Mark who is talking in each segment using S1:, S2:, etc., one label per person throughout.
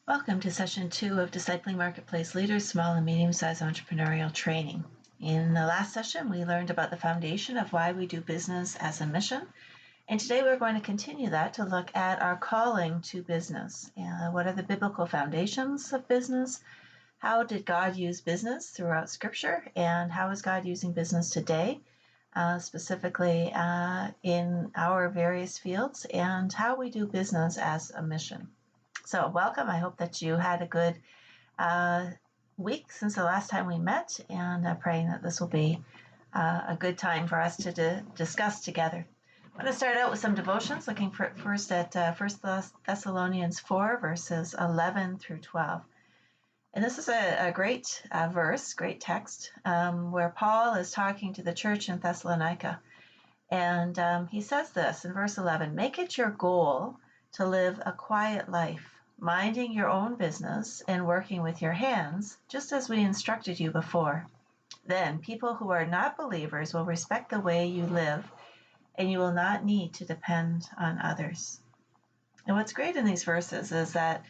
S1: Welcome to session 2 of Discipling Marketplace Leaders, Small and Medium-Sized Entrepreneurial Training. In the last session, we learned about the foundation of why we do business as a mission. And today we're going to continue that to look at our calling to business. What are the biblical foundations of business? How did God use business throughout Scripture? And how is God using business today, specifically in our various fields, and how we do business as a mission? So welcome. I hope that you had a good week since the last time we met, and praying that this will be a good time for us to discuss together. I'm going to start out with some devotions, looking first at 1 Thessalonians 4, verses 11 through 12. And this is a great verse, great text, where Paul is talking to the church in Thessalonica. And he says this in verse 11, "Make it your goal to live a quiet life, minding your own business and working with your hands, just as we instructed you before. Then people who are not believers will respect the way you live, and you will not need to depend on others." And what's great in these verses is that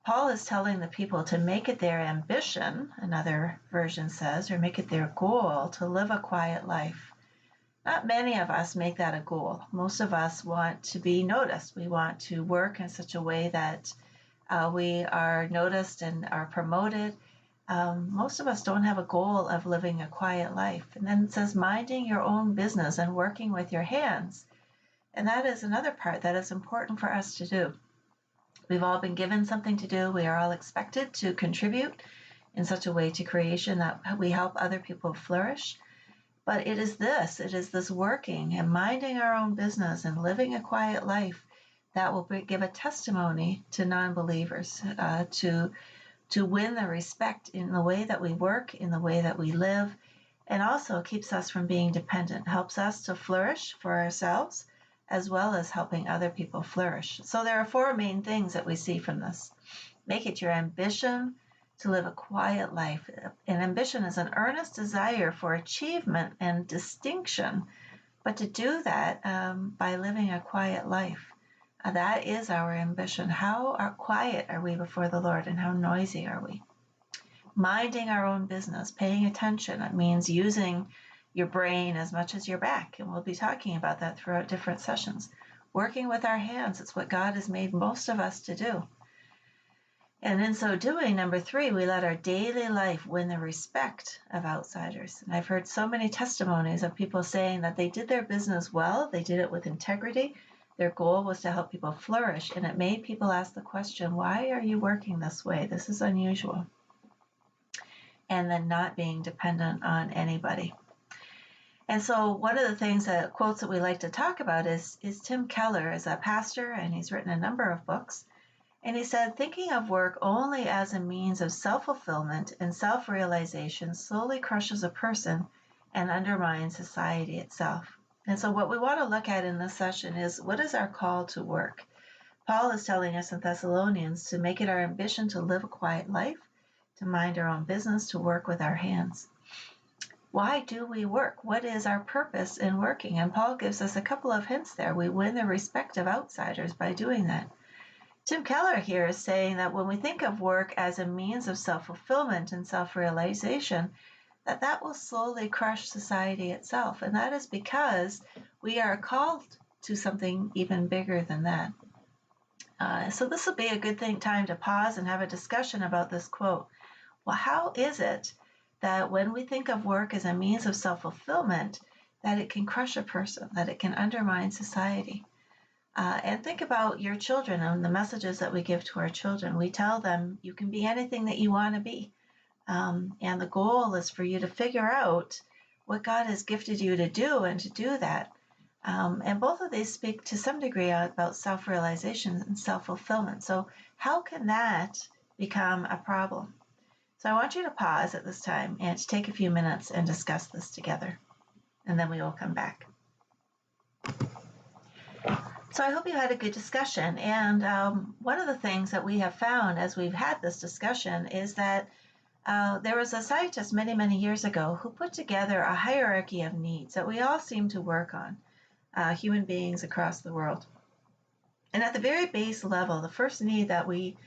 S1: Paul is telling the people to make it their ambition, another version says, or make it their goal to live a quiet life. Not many of us make that a goal. Most of us want to be noticed. We want to work in such a way that we are noticed and are promoted. Most of us don't have a goal of living a quiet life. And then it says, minding your own business and working with your hands. And that is another part that is important for us to do. We've all been given something to do. We are all expected to contribute in such a way to creation that we help other people flourish. But it is this working and minding our own business and living a quiet life that will give a testimony to non-believers, to win the respect in the way that we work, in the way that we live, and also keeps us from being dependent, helps us to flourish for ourselves, as well as helping other people flourish. So there are 4 main things that we see from this. Make it your ambition to live a quiet life. And ambition is an earnest desire for achievement and distinction, but to do that by living a quiet life. That is our ambition. How quiet are we before the Lord, and how noisy are we? Minding our own business, paying attention. It means using your brain as much as your back, and we'll be talking about that throughout different sessions. Working with our hands, it's what God has made most of us to do. And in so doing, number 3, we let our daily life win the respect of outsiders. And I've heard so many testimonies of people saying that they did their business well, they did it with integrity, their goal was to help people flourish, and it made people ask the question, why are you working this way? This is unusual. And then not being dependent on anybody. And so one of the things, quotes that we like to talk about is Tim Keller is a pastor, and he's written a number of books. And he said, thinking of work only as a means of self-fulfillment and self-realization slowly crushes a person and undermines society itself. And so what we want to look at in this session is, what is our call to work? Paul is telling us in Thessalonians to make it our ambition to live a quiet life, to mind our own business, to work with our hands. Why do we work? What is our purpose in working? And Paul gives us a couple of hints there. We win the respect of outsiders by doing that. Tim Keller here is saying that when we think of work as a means of self-fulfillment and self-realization, that will slowly crush society itself. And that is because we are called to something even bigger than that. So this will be a good time to pause and have a discussion about this quote. Well, how is it that when we think of work as a means of self-fulfillment, that it can crush a person, that it can undermine society? And think about your children and the messages that we give to our children. We tell them you can be anything that you want to be. And the goal is for you to figure out what God has gifted you to do and to do that. And both of these speak to some degree about self-realization and self-fulfillment. So how can that become a problem? So I want you to pause at this time and to take a few minutes and discuss this together. And then we will come back. So I hope you had a good discussion. And one of the things that we have found as we've had this discussion is that there was a scientist many, many years ago who put together a hierarchy of needs that we all seem to work on, human beings across the world. And at the very base level, the first need that we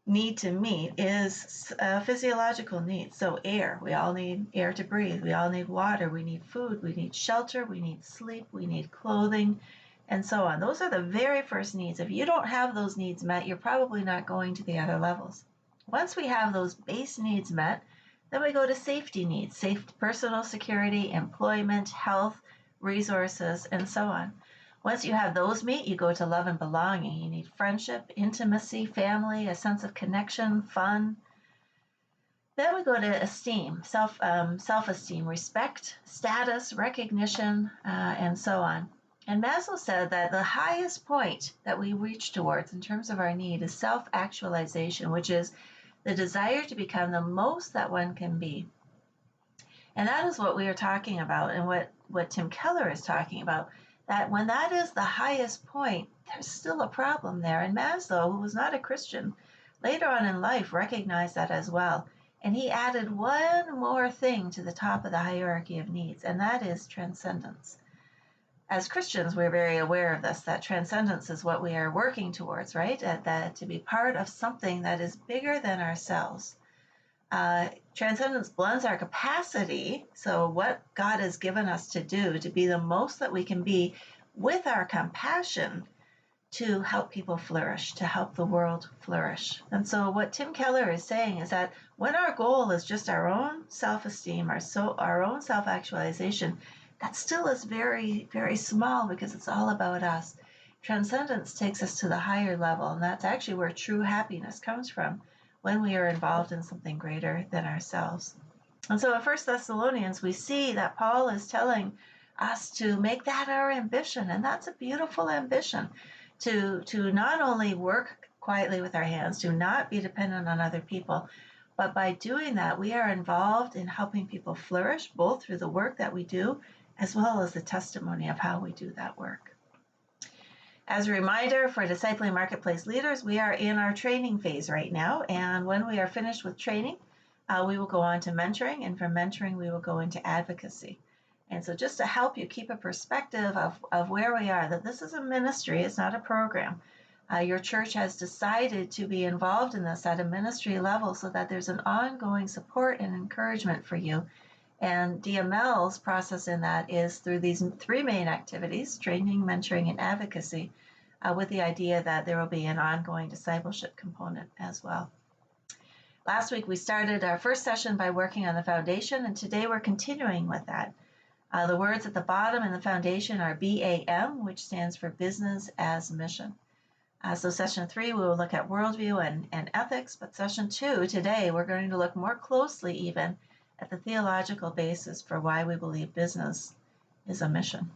S1: need to meet is physiological needs. So air, we all need air to breathe. We all need water. We need food. We need shelter. We need sleep. We need clothing, and so on. Those are the very first needs. If you don't have those needs met, you're probably not going to the other levels. Once we have those base needs met, then we go to safety needs, personal security, employment, health, resources, and so on. Once you have those meet, you go to love and belonging. You need friendship, intimacy, family, a sense of connection, fun. Then we go to esteem, self-esteem, respect, status, recognition, and so on. And Maslow said that the highest point that we reach towards in terms of our need is self-actualization, which is the desire to become the most that one can be. And that is what we are talking about, and what Tim Keller is talking about, that when that is the highest point, there's still a problem there. And Maslow, who was not a Christian, later on in life recognized that as well. And he added one more thing to the top of the hierarchy of needs, and that is transcendence. As Christians, we're very aware of this, that transcendence is what we are working towards, right? That to be part of something that is bigger than ourselves. Transcendence blends our capacity, so what God has given us to do, to be the most that we can be, with our compassion to help people flourish, to help the world flourish. And so what Tim Keller is saying is that when our goal is just our own self-esteem, our own self-actualization, that still is very, very small because it's all about us. Transcendence takes us to the higher level, and that's actually where true happiness comes from, when we are involved in something greater than ourselves. And so in 1 Thessalonians, we see that Paul is telling us to make that our ambition, and that's a beautiful ambition, to not only work quietly with our hands, to not be dependent on other people, but by doing that, we are involved in helping people flourish, both through the work that we do, as well as the testimony of how we do that work. As a reminder for Discipling Marketplace leaders, we are in our training phase right now, and when we are finished with training, we will go on to mentoring, and from mentoring, we will go into advocacy. And so just to help you keep a perspective of where we are, that this is a ministry, it's not a program. Your church has decided to be involved in this at a ministry level so that there's an ongoing support and encouragement for you. And DML's process in that is through these three main activities: training, mentoring, and advocacy, with the idea that there will be an ongoing discipleship component as well. Last week, we started our first session by working on the foundation, and today we're continuing with that. The words at the bottom in the foundation are BAM, which stands for Business as Mission. So session 3, we will look at worldview and ethics, but session 2, today, we're going to look more closely even at the theological basis for why we believe business is a mission.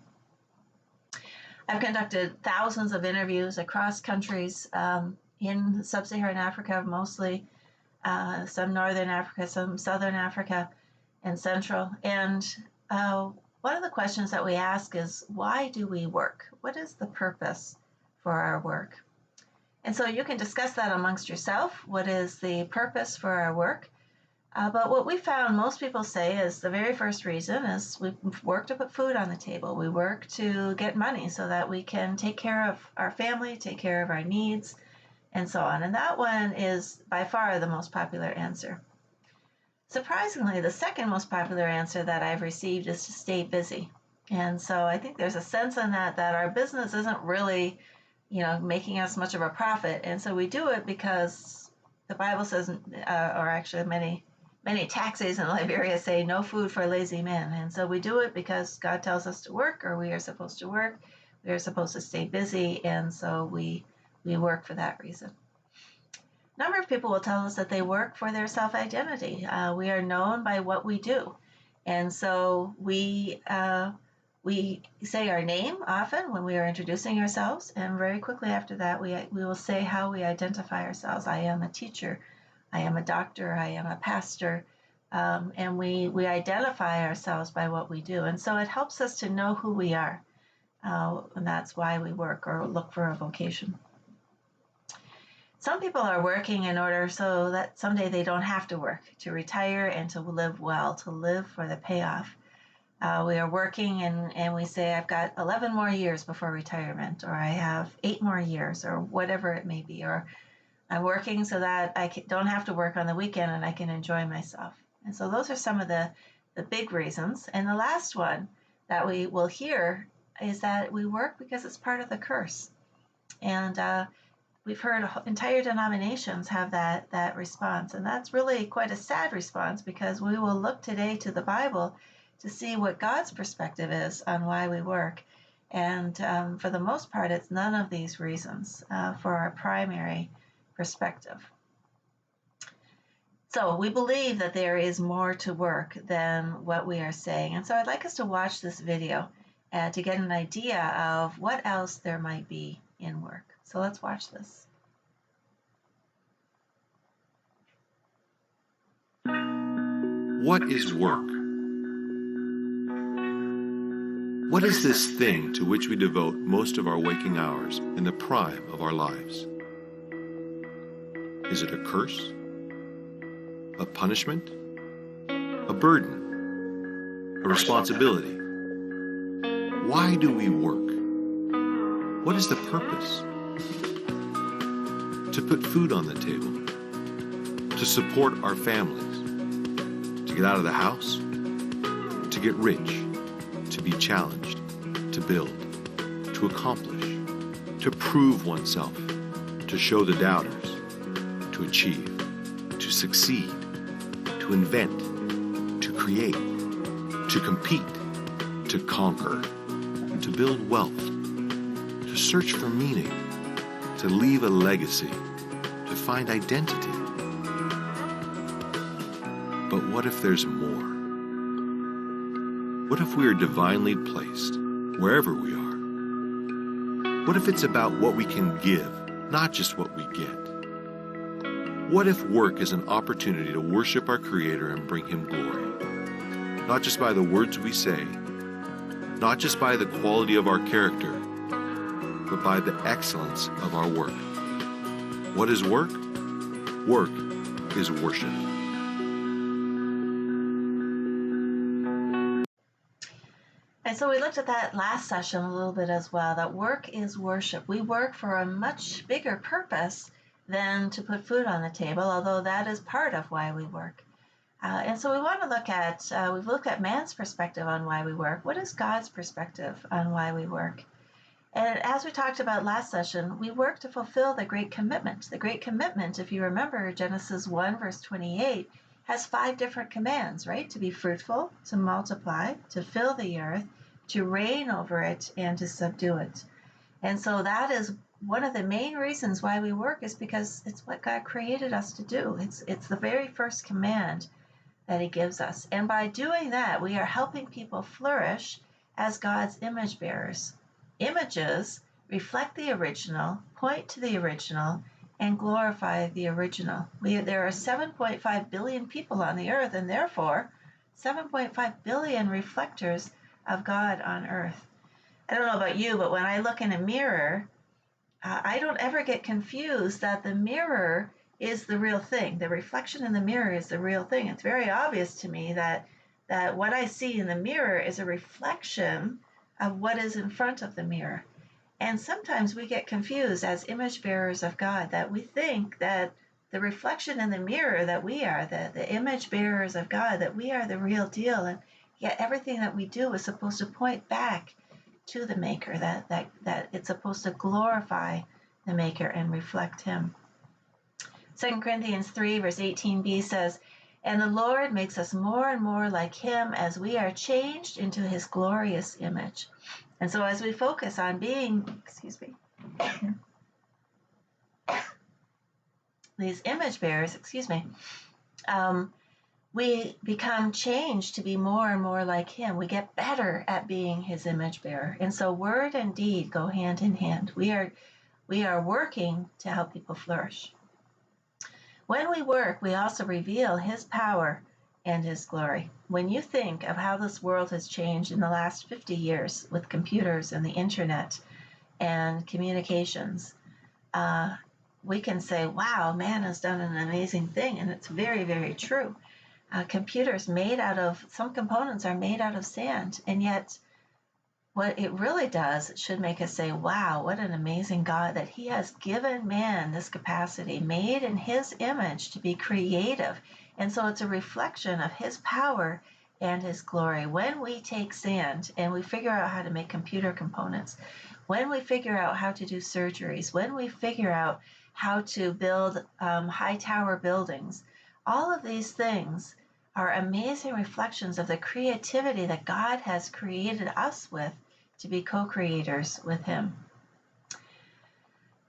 S1: I've conducted thousands of interviews across countries in sub-Saharan Africa, mostly some Northern Africa, some Southern Africa, and Central. And one of the questions that we ask is, why do we work? What is the purpose for our work? And so you can discuss that amongst yourself. What is the purpose for our work? But what we found most people say is the very first reason is we work to put food on the table. We work to get money so that we can take care of our family, take care of our needs, and so on. And that one is by far the most popular answer. Surprisingly, the second most popular answer that I've received is to stay busy. And so I think there's a sense in that our business isn't really, making us much of a profit. And so we do it because the Bible says, or actually many taxis in Liberia say, no food for lazy men. And so we do it because God tells us to work, or we are supposed to work. We are supposed to stay busy. And so we work for that reason. A number of people will tell us that they work for their self-identity. We are known by what we do. And so we say our name often when we are introducing ourselves. And very quickly after that, we will say how we identify ourselves. I am a teacher. I am a doctor. I am a pastor. And we identify ourselves by what we do. And so it helps us to know who we are. And that's why we work or look for a vocation. Some people are working in order so that someday they don't have to work, to retire and to live well, to live for the payoff. We are working and we say, I've got 11 more years before retirement, or I have 8 more years, or whatever it may be. Or I'm working so that don't have to work on the weekend and I can enjoy myself. And so those are some of the big reasons. And the last one that we will hear is that we work because it's part of the curse. And we've heard entire denominations have that response. And that's really quite a sad response, because we will look today to the Bible to see what God's perspective is on why we work. And for the most part, it's none of these reasons for our primary perspective. So we believe that there is more to work than what we are saying. And so I'd like us to watch this video to get an idea of what else there might be in work. So let's watch this.
S2: What is work? What is this thing to which we devote most of our waking hours in the prime of our lives? Is it a curse? A punishment? A burden? A responsibility? Why do we work? What is the purpose? To put food on the table, to support our families, to get out of the house, to get rich, to be challenged, to build, to accomplish, to prove oneself, to show the doubters, to achieve, to succeed, to invent, to create, to compete, to conquer, to build wealth, to search for meaning, to leave a legacy, to find identity. But what if there's more? What if we are divinely placed wherever we are? What if it's about what we can give, not just what we get? What if work is an opportunity to worship our Creator and bring Him glory? Not just by the words we say, not just by the quality of our character, but by the excellence of our work. What is work? Work is worship.
S1: And so we looked at that last session a little bit as well, that work is worship. We work for a much bigger purpose than to put food on the table, although that is part of why we work. And so we want to look at, we've looked at man's perspective on why we work. What is God's perspective on why we work? And as we talked about last session, we work to fulfill the Great Commitment. The Great Commitment, if you remember, Genesis 1, verse 28, has 5 different commands, right? To be fruitful, to multiply, to fill the earth, to reign over it, and to subdue it. And so that is one of the main reasons why we work, is because it's what God created us to do. It's the very first command that He gives us. And by doing that, we are helping people flourish as God's image bearers. Images reflect the original, point to the original, and glorify the original. There are 7.5 billion people on the earth, and therefore 7.5 billion reflectors of God on earth. I don't know about you, but when I look in a mirror, I don't ever get confused that the mirror is the real thing. The reflection in the mirror is the real thing. It's very obvious to me that what I see in the mirror is a reflection of what is in front of the mirror. And sometimes we get confused as image bearers of God, that we think that the reflection in the mirror that we are, the image bearers of God, that we are the real deal. And yet everything that we do is supposed to point back to the Maker, that it's supposed to glorify the Maker and reflect Him. 2 Corinthians 3, verse 18b says, "And the Lord makes us more and more like Him as we are changed into His glorious image." And so as we focus on being, these image bearers, we become changed to be more and more like Him. We get better at being His image bearer. And so word and deed go hand in hand. We are working to help people flourish. When we work, we also reveal His power and His glory. When you think of how this world has changed in the last 50 years with computers and the internet and communications, we can say, wow, man has done an amazing thing. And it's very, very true. Computers some components are made out of sand, and yet what it really does, it should make us say, wow, what an amazing God that he has given man this capacity, made in his image, to be creative. And so it's a reflection of his power and his glory. When we take sand and we figure out how to make computer components, when we figure out how to do surgeries, when we figure out how to build high tower buildings, all of these things are amazing reflections of the creativity that God has created us with to be co-creators with him.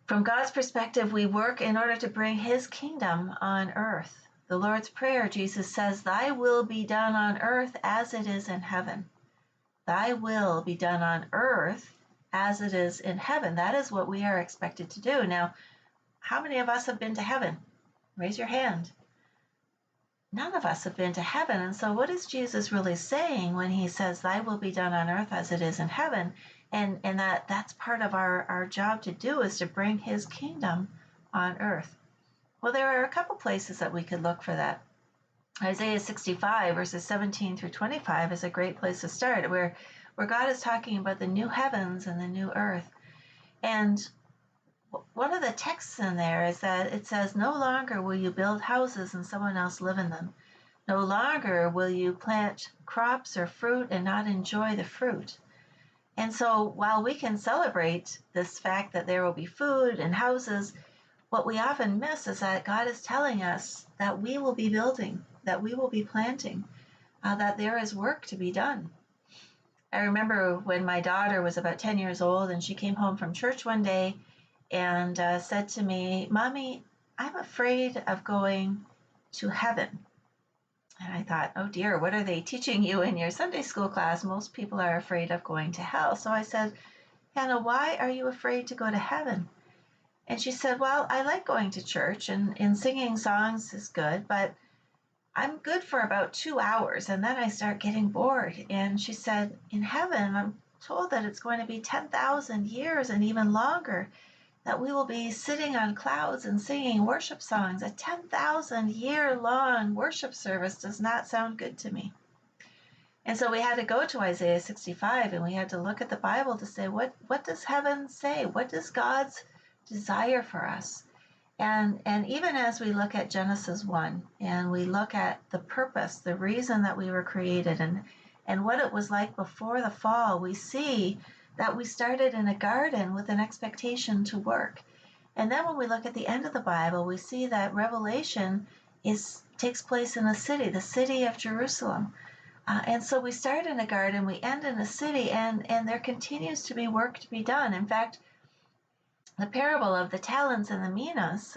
S1: From God's perspective, we work in order to bring his kingdom on earth. The Lord's Prayer, Jesus says, "Thy will be done on earth as it is in heaven." Thy will be done on earth as it is in heaven. That is what we are expected to do. Now, how many of us have been to heaven? Raise your hand. None of us have been to heaven. And so what is Jesus really saying when he says, "Thy will be done on earth as it is in heaven"? And that's part of our job to do, is to bring his kingdom on earth. Well, there are a couple places that we could look for that. Isaiah 65, verses 17 through 25 is a great place to start, where God is talking about the new heavens and the new earth. And one of the texts in there is that it says, "No longer will you build houses and someone else live in them. No longer will you plant crops or fruit and not enjoy the fruit." And so while we can celebrate this fact that there will be food and houses, what we often miss is that God is telling us that we will be building, that we will be planting, that there is work to be done. I remember when my daughter was about 10 years old and she came home from church one day and said to me, "Mommy, I'm afraid of going to heaven." And I thought, oh dear, what are they teaching you in your Sunday school class? Most people are afraid of going to hell. So I said, "Hannah, why are you afraid to go to heaven?" And she said, "Well, I like going to church and singing songs is good, but I'm good for about 2 hours and then I start getting bored." And she said, "In heaven, I'm told that it's going to be 10,000 years and even longer, that we will be sitting on clouds and singing worship songs. A 10,000-year-long worship service does not sound good to me." And so we had to go to Isaiah 65 and we had to look at the Bible to say, what does heaven say? What does God's desire for us? And even as we look at Genesis 1 and we look at the purpose, the reason that we were created, and what it was like before the fall, we see that we started in a garden with an expectation to work. And then when we look at the end of the Bible, we see that Revelation takes place in a city, the city of Jerusalem. And so we start in a garden, we end in a city, and there continues to be work to be done. In fact, the parable of the talents and the minas,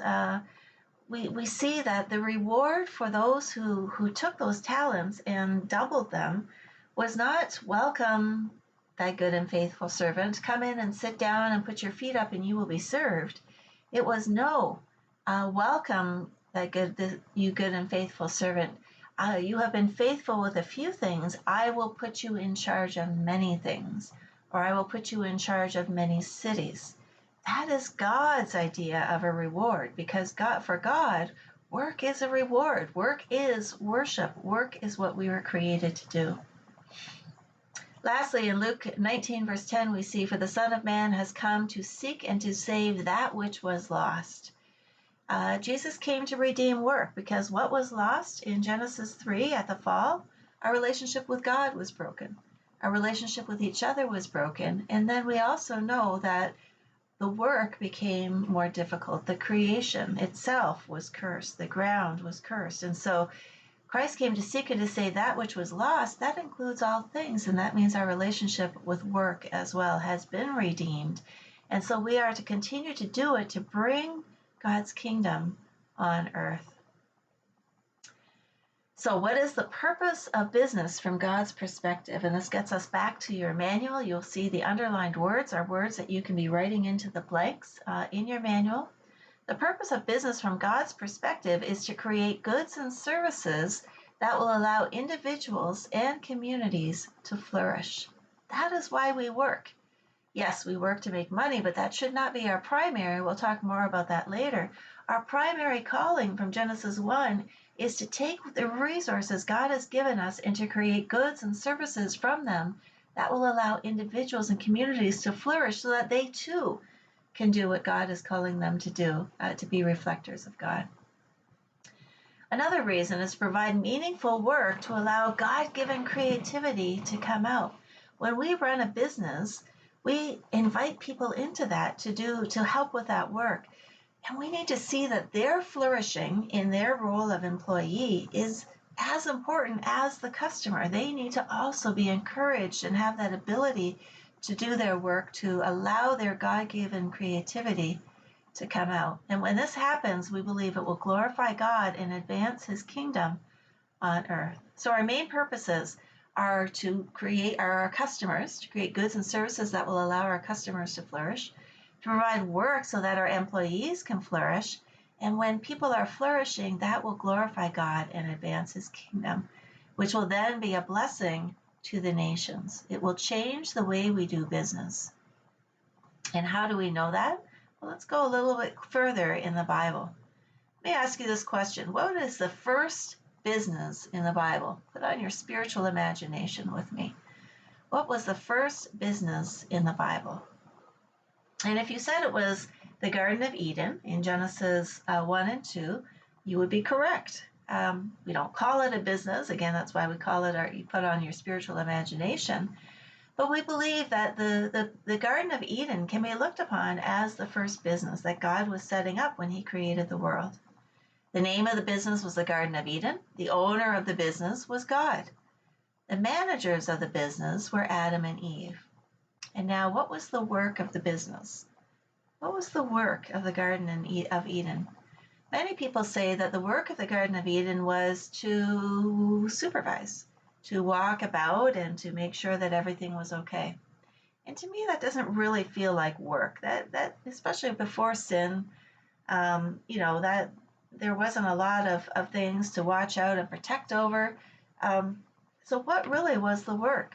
S1: we see that the reward for those who took those talents and doubled them was not, "Welcome, thy good and faithful servant, come in and sit down and put your feet up and you will be served." It was, "No, welcome, you good and faithful servant. You have been faithful with a few things. I will put you in charge of many things, or I will put you in charge of many cities." That is God's idea of a reward, because for God, work is a reward. Work is worship. Work is what we were created to do. Lastly, in Luke 19, verse 10, we see, "For the Son of Man has come to seek and to save that which was lost." Jesus came to redeem work, because what was lost in Genesis 3 at the fall? Our relationship with God was broken. Our relationship with each other was broken. And then we also know that the work became more difficult. The creation itself was cursed. The ground was cursed. And so Christ came to seek and to save that which was lost. That includes all things. And that means our relationship with work as well has been redeemed. And so we are to continue to do it to bring God's kingdom on earth. So what is the purpose of business from God's perspective? And this gets us back to your manual. You'll see the underlined words are words that you can be writing into the blanks in your manual. The purpose of business from God's perspective is to create goods and services that will allow individuals and communities to flourish. That is why we work. Yes, we work to make money, but that should not be our primary. We'll talk more about that later. Our primary calling from Genesis 1 is to take the resources God has given us and to create goods and services from them that will allow individuals and communities to flourish so that they too can do what God is calling them to do, to be reflectors of God. Another reason is to provide meaningful work to allow God-given creativity to come out. When we run a business, we invite people into that to help with that work. And we need to see that their flourishing in their role of employee is as important as the customer. They need to also be encouraged and have that ability to do their work, to allow their God-given creativity to come out. And when this happens, we believe it will glorify God and advance his kingdom on earth. So our main purposes are to create our customers, to create goods and services that will allow our customers to flourish, to provide work so that our employees can flourish. And when people are flourishing, that will glorify God and advance his kingdom, which will then be a blessing to the nations. It will change the way we do business. And how do we know that? Well, let's go a little bit further in the Bible. Let me ask you this question. What is the first business in the Bible? Put on your spiritual imagination with me. What was the first business in the Bible? And if you said it was the Garden of Eden in Genesis 1 and 2, you would be correct. We don't call it a business. Again, that's why we call it, you put on your spiritual imagination. But we believe that the Garden of Eden can be looked upon as the first business that God was setting up when he created the world. The name of the business was the Garden of Eden. The owner of the business was God. The managers of the business were Adam and Eve. And now, what was the work of the business? What was the work of the Garden of Eden? Many people say that the work of the Garden of Eden was to supervise, to walk about and to make sure that everything was okay. And to me, that doesn't really feel like work. That especially before sin, that there wasn't a lot of things to watch out and protect over. So what really was the work?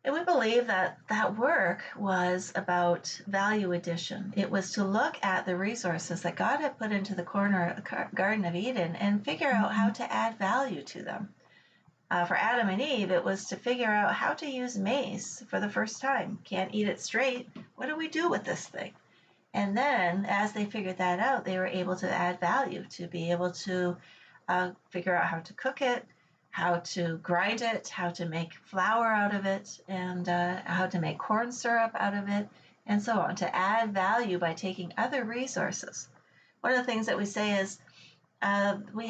S1: And we believe that that work was about value addition. It was to look at the resources that God had put into the Garden of Eden and figure out how to add value to them. For Adam and Eve, it was to figure out how to use maize for the first time. Can't eat it straight. What do we do with this thing? And then as they figured that out, they were able to add value, to be able to figure out how to cook it, how to grind it, how to make flour out of it, and how to make corn syrup out of it, and so on, to add value by taking other resources. One of the things that we say is they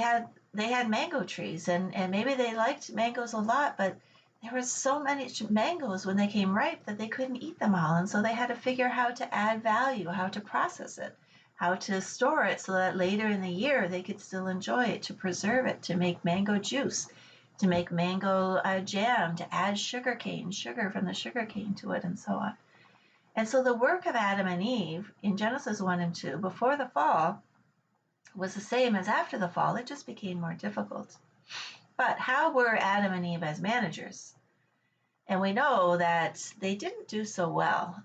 S1: had mango trees, and maybe they liked mangoes a lot, but there were so many mangoes when they came ripe that they couldn't eat them all, and so they had to figure how to add value, how to process it, how to store it so that later in the year they could still enjoy it, to preserve it, to make mango juice, to make mango jam, to add sugar from the sugar cane to it, and so on. And so the work of Adam and Eve in Genesis 1 and 2 before the fall was the same as after the fall. It just became more difficult. But how were Adam and Eve as managers? And we know that they didn't do so well.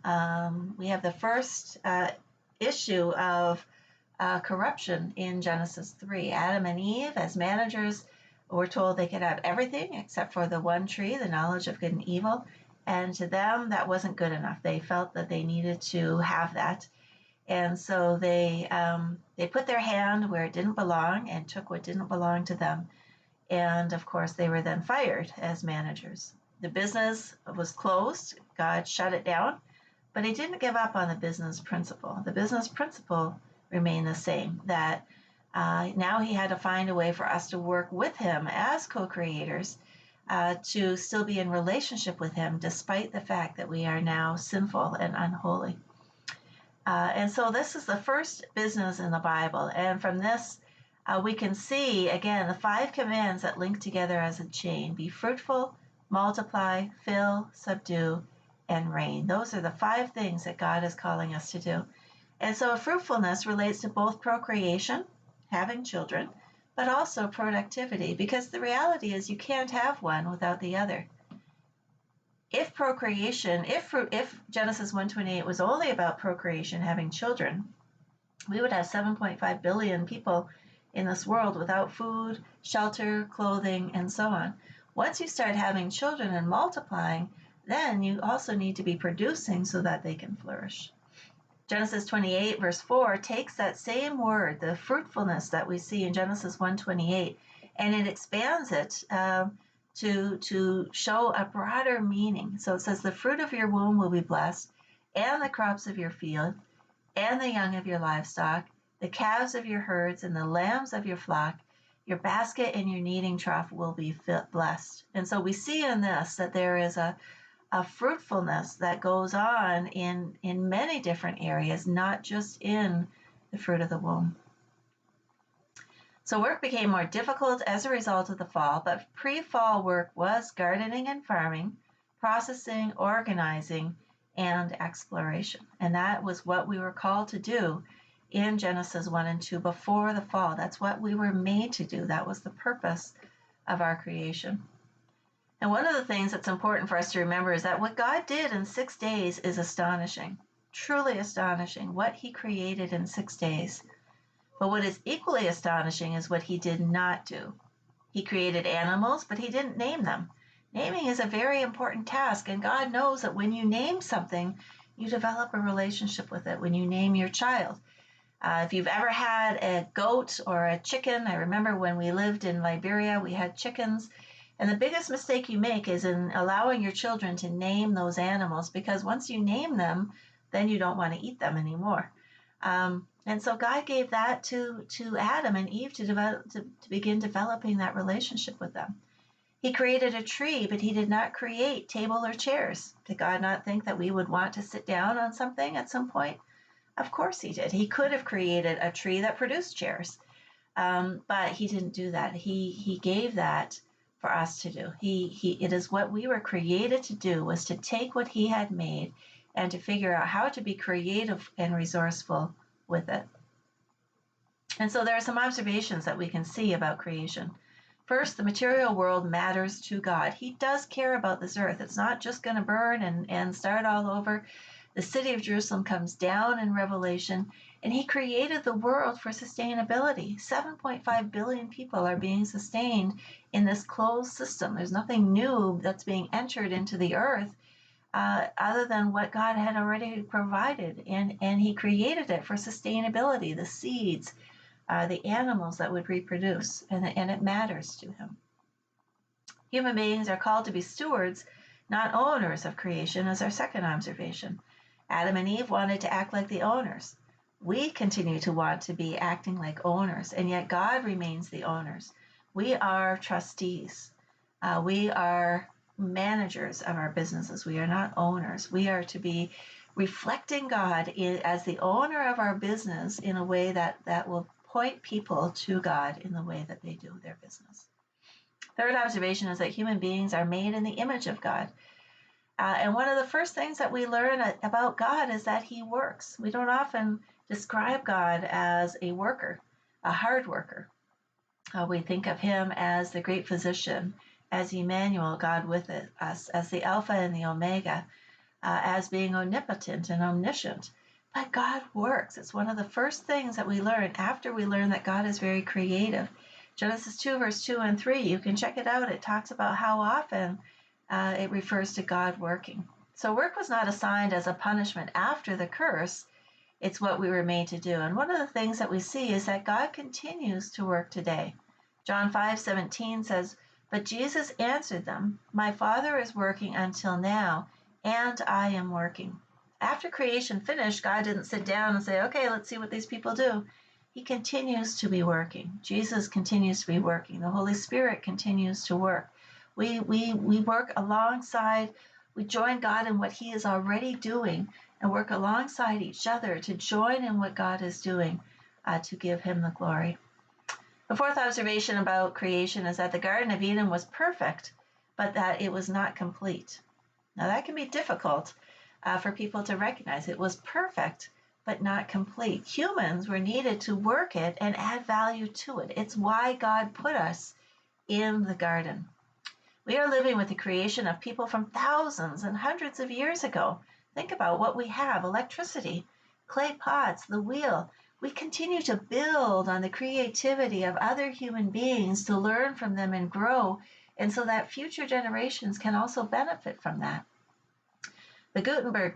S1: We have the first issue of corruption in Genesis 3. Adam and Eve as managers were told they could have everything except for the one tree, the knowledge of good and evil. And to them, that wasn't good enough. They felt that they needed to have that. And so they put their hand where it didn't belong and took what didn't belong to them. And of course, they were then fired as managers. The business was closed. God shut it down. But he didn't give up on the business principle. The business principle remained the same, that now he had to find a way for us to work with him as co-creators, to still be in relationship with him despite the fact that we are now sinful and unholy. And so this is the first business in the Bible. And from this, we can see, again, the 5 commands that link together as a chain. Be fruitful, multiply, fill, subdue, and reign. Those are the 5 things that God is calling us to do. And so fruitfulness relates to both procreation, having children, but also productivity, because the reality is you can't have one without the other. If Genesis 1:28 was only about procreation, having children, we would have 7.5 billion people in this world without food, shelter, clothing, and so on. Once you start having children and multiplying, then you also need to be producing so that they can flourish. Genesis 28 verse 4 takes that same word, the fruitfulness that we see in Genesis 1:28, and it expands it to show a broader meaning. So it says, the fruit of your womb will be blessed, and the crops of your field, and the young of your livestock, the calves of your herds, and the lambs of your flock. Your basket and your kneading trough will be blessed. And so we see in this that there is a fruitfulness that goes on in many different areas, not just in the fruit of the womb. So work became more difficult as a result of the fall, but pre-fall work was gardening and farming, processing, organizing, and exploration. And that was what we were called to do in Genesis 1 and 2 before the fall. That's what we were made to do. That was the purpose of our creation. And one of the things that's important for us to remember is that what God did in 6 days is astonishing, truly astonishing, what he created in 6 days. But what is equally astonishing is what he did not do. He created animals, but he didn't name them. Naming is a very important task, and God knows that when you name something, you develop a relationship with it. When you name your child, if you've ever had a goat or a chicken, I remember when we lived in Liberia, we had chickens, and the biggest mistake you make is in allowing your children to name those animals, because once you name them, then you don't want to eat them anymore. And so God gave that to Adam and Eve to begin developing that relationship with them. He created a tree, but he did not create table or chairs. Did God not think that we would want to sit down on something at some point? Of course he did. He could have created a tree that produced chairs, but he didn't do that. He gave that for us to do. It is what we were created to do, was to take what he had made and to figure out how to be creative and resourceful with it. And so there are some observations that we can see about creation. First, the material world matters to God. He does care about this earth. It's not just going to burn and start all over. The city of Jerusalem comes down in Revelation, and he created the world for sustainability. 7.5 billion people are being sustained in this closed system. There's nothing new that's being entered into the earth other than what God had already provided. And he created it for sustainability, the seeds, the animals that would reproduce, and it matters to him. Human beings are called to be stewards, not owners of creation, as our second observation. Adam and Eve wanted to act like the owners. We continue to want to be acting like owners, and yet God remains the owners. We are trustees. We are managers of our businesses. We are not owners. We are to be reflecting God as the owner of our business in a way that will point people to God in the way that they do their business. Third observation is that human beings are made in the image of God. And one of the first things that we learn about God is that he works. We don't often describe God as a worker, a hard worker. We think of him as the great physician, as Emmanuel, God with us, as the Alpha and the Omega, as being omnipotent and omniscient. But God works. It's one of the first things that we learn after we learn that God is very creative. Genesis 2, verse 2 and 3, you can check it out. It talks about how often it refers to God working. So work was not assigned as a punishment after the curse. It's what we were made to do. And one of the things that we see is that God continues to work today. John 5:17 says, "But Jesus answered them, 'My Father is working until now, and I am working.'" After creation finished, God didn't sit down and say, "Okay, let's see what these people do." He continues to be working. Jesus continues to be working. The Holy Spirit continues to work. We work alongside, we join God in what he is already doing and work alongside each other to join in what God is doing to give him the glory. The fourth observation about creation is that the Garden of Eden was perfect, but that it was not complete. Now that can be difficult for people to recognize. It was perfect, but not complete. Humans were needed to work it and add value to it. It's why God put us in the garden. We are living with the creation of people from thousands and hundreds of years ago. Think about what we have: electricity, clay pots, the wheel. We continue to build on the creativity of other human beings to learn from them and grow and so that future generations can also benefit from that. The Gutenberg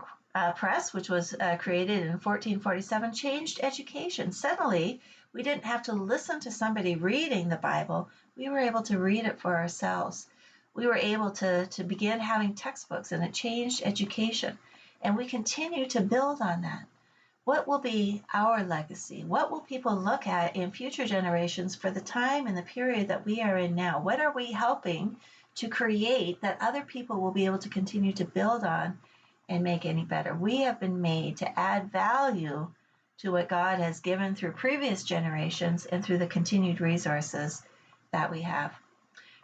S1: press, which was created in 1447, changed education. Suddenly, we didn't have to listen to somebody reading the Bible. We were able to read it for ourselves. We were able to begin having textbooks, and it changed education. And we continue to build on that. What will be our legacy? What will people look at in future generations for the time and the period that we are in now? What are we helping to create that other people will be able to continue to build on and make any better? We have been made to add value to what God has given through previous generations and through the continued resources that we have.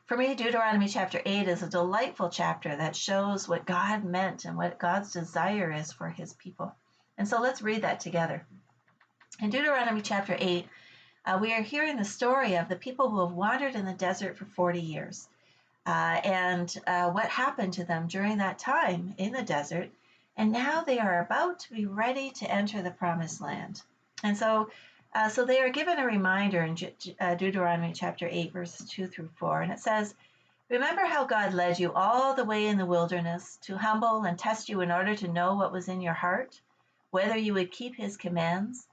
S1: For me, Deuteronomy chapter 8 is a delightful chapter that shows what God meant and what God's desire is for his people. And so let's read that together. In Deuteronomy chapter 8, we are hearing the story of the people who have wandered in the desert for 40 years. And what happened to them during that time in the desert. And now they are about to be ready to enter the promised land. And so they are given a reminder in Deuteronomy chapter 8, verses 2 through 4. And it says, "Remember how God led you all the way in the wilderness to humble and test you in order to know what was in your heart, whether you would keep his commands.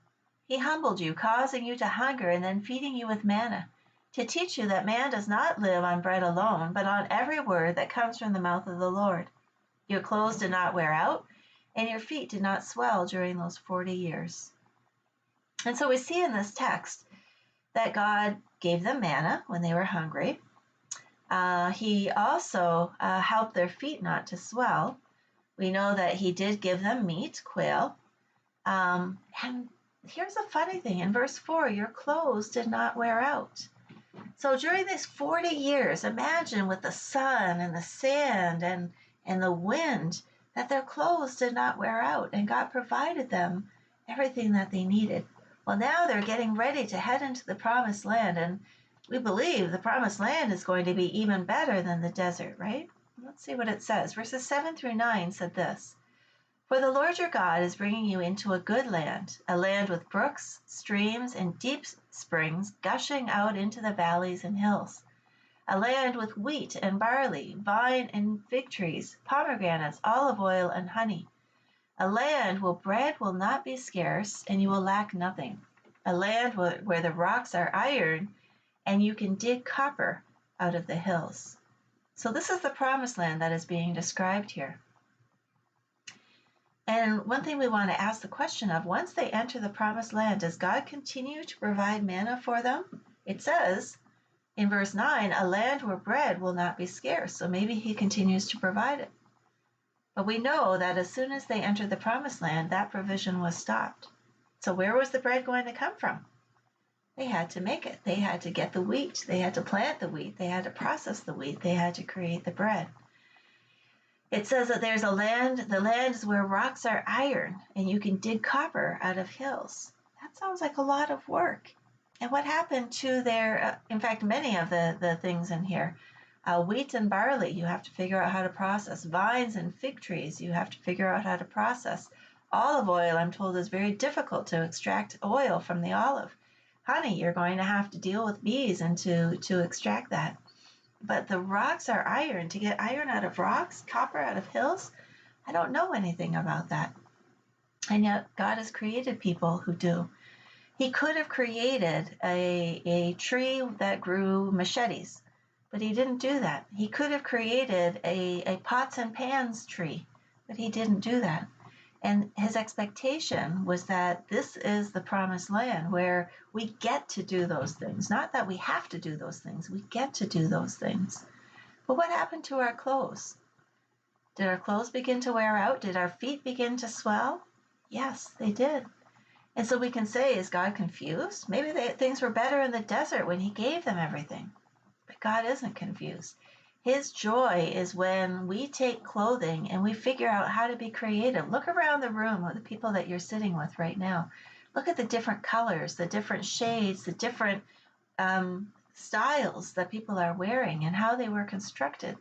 S1: He humbled you, causing you to hunger and then feeding you with manna, to teach you that man does not live on bread alone, but on every word that comes from the mouth of the Lord. Your clothes did not wear out, and your feet did not swell during those 40 years. And so we see in this text that God gave them manna when they were hungry. He also helped their feet not to swell. We know that he did give them meat, quail. And here's a funny thing. In verse 4, your clothes did not wear out. So during these 40 years, imagine with the sun and the sand and the wind, that their clothes did not wear out, and God provided them everything that they needed. Well, now they're getting ready to head into the promised land, and we believe the promised land is going to be even better than the desert, right? Let's see what it says. Verses 7 through 9 said this, "For the Lord your God is bringing you into a good land, a land with brooks, streams, and deep springs gushing out into the valleys and hills, a land with wheat and barley, vine and fig trees, pomegranates, olive oil, and honey, a land where bread will not be scarce and you will lack nothing, a land where the rocks are iron and you can dig copper out of the hills." So this is the promised land that is being described here. And one thing we want to ask the question of, once they enter the promised land, does God continue to provide manna for them? It says in verse 9, a land where bread will not be scarce. So maybe he continues to provide it. But we know that as soon as they entered the promised land, that provision was stopped. So where was the bread going to come from? They had to make it. They had to get the wheat. They had to plant the wheat. They had to process the wheat. They had to create the bread. It says that there's a land, the land is where rocks are iron and you can dig copper out of hills. That sounds like a lot of work. And what happened to their, in fact, many of the things in here, wheat and barley, you have to figure out how to process. Vines and fig trees, you have to figure out how to process. Olive oil, I'm told, is very difficult to extract oil from the olive. Honey, you're going to have to deal with bees and to extract that. But the rocks are iron. To get iron out of rocks, copper out of hills, I don't know anything about that. And yet God has created people who do. He could have created a tree that grew machetes, but he didn't do that. He could have created a pots and pans tree, but he didn't do that. And his expectation was that this is the promised land where we get to do those things. Not that we have to do those things. We get to do those things. But what happened to our clothes? Did our clothes begin to wear out? Did our feet begin to swell? Yes, they did. And so we can say, is God confused? Maybe things were better in the desert when he gave them everything. But God isn't confused. His joy is when we take clothing and we figure out how to be creative. Look around the room with the people that you're sitting with right now. Look at the different colors, the different shades, the different styles that people are wearing and how they were constructed.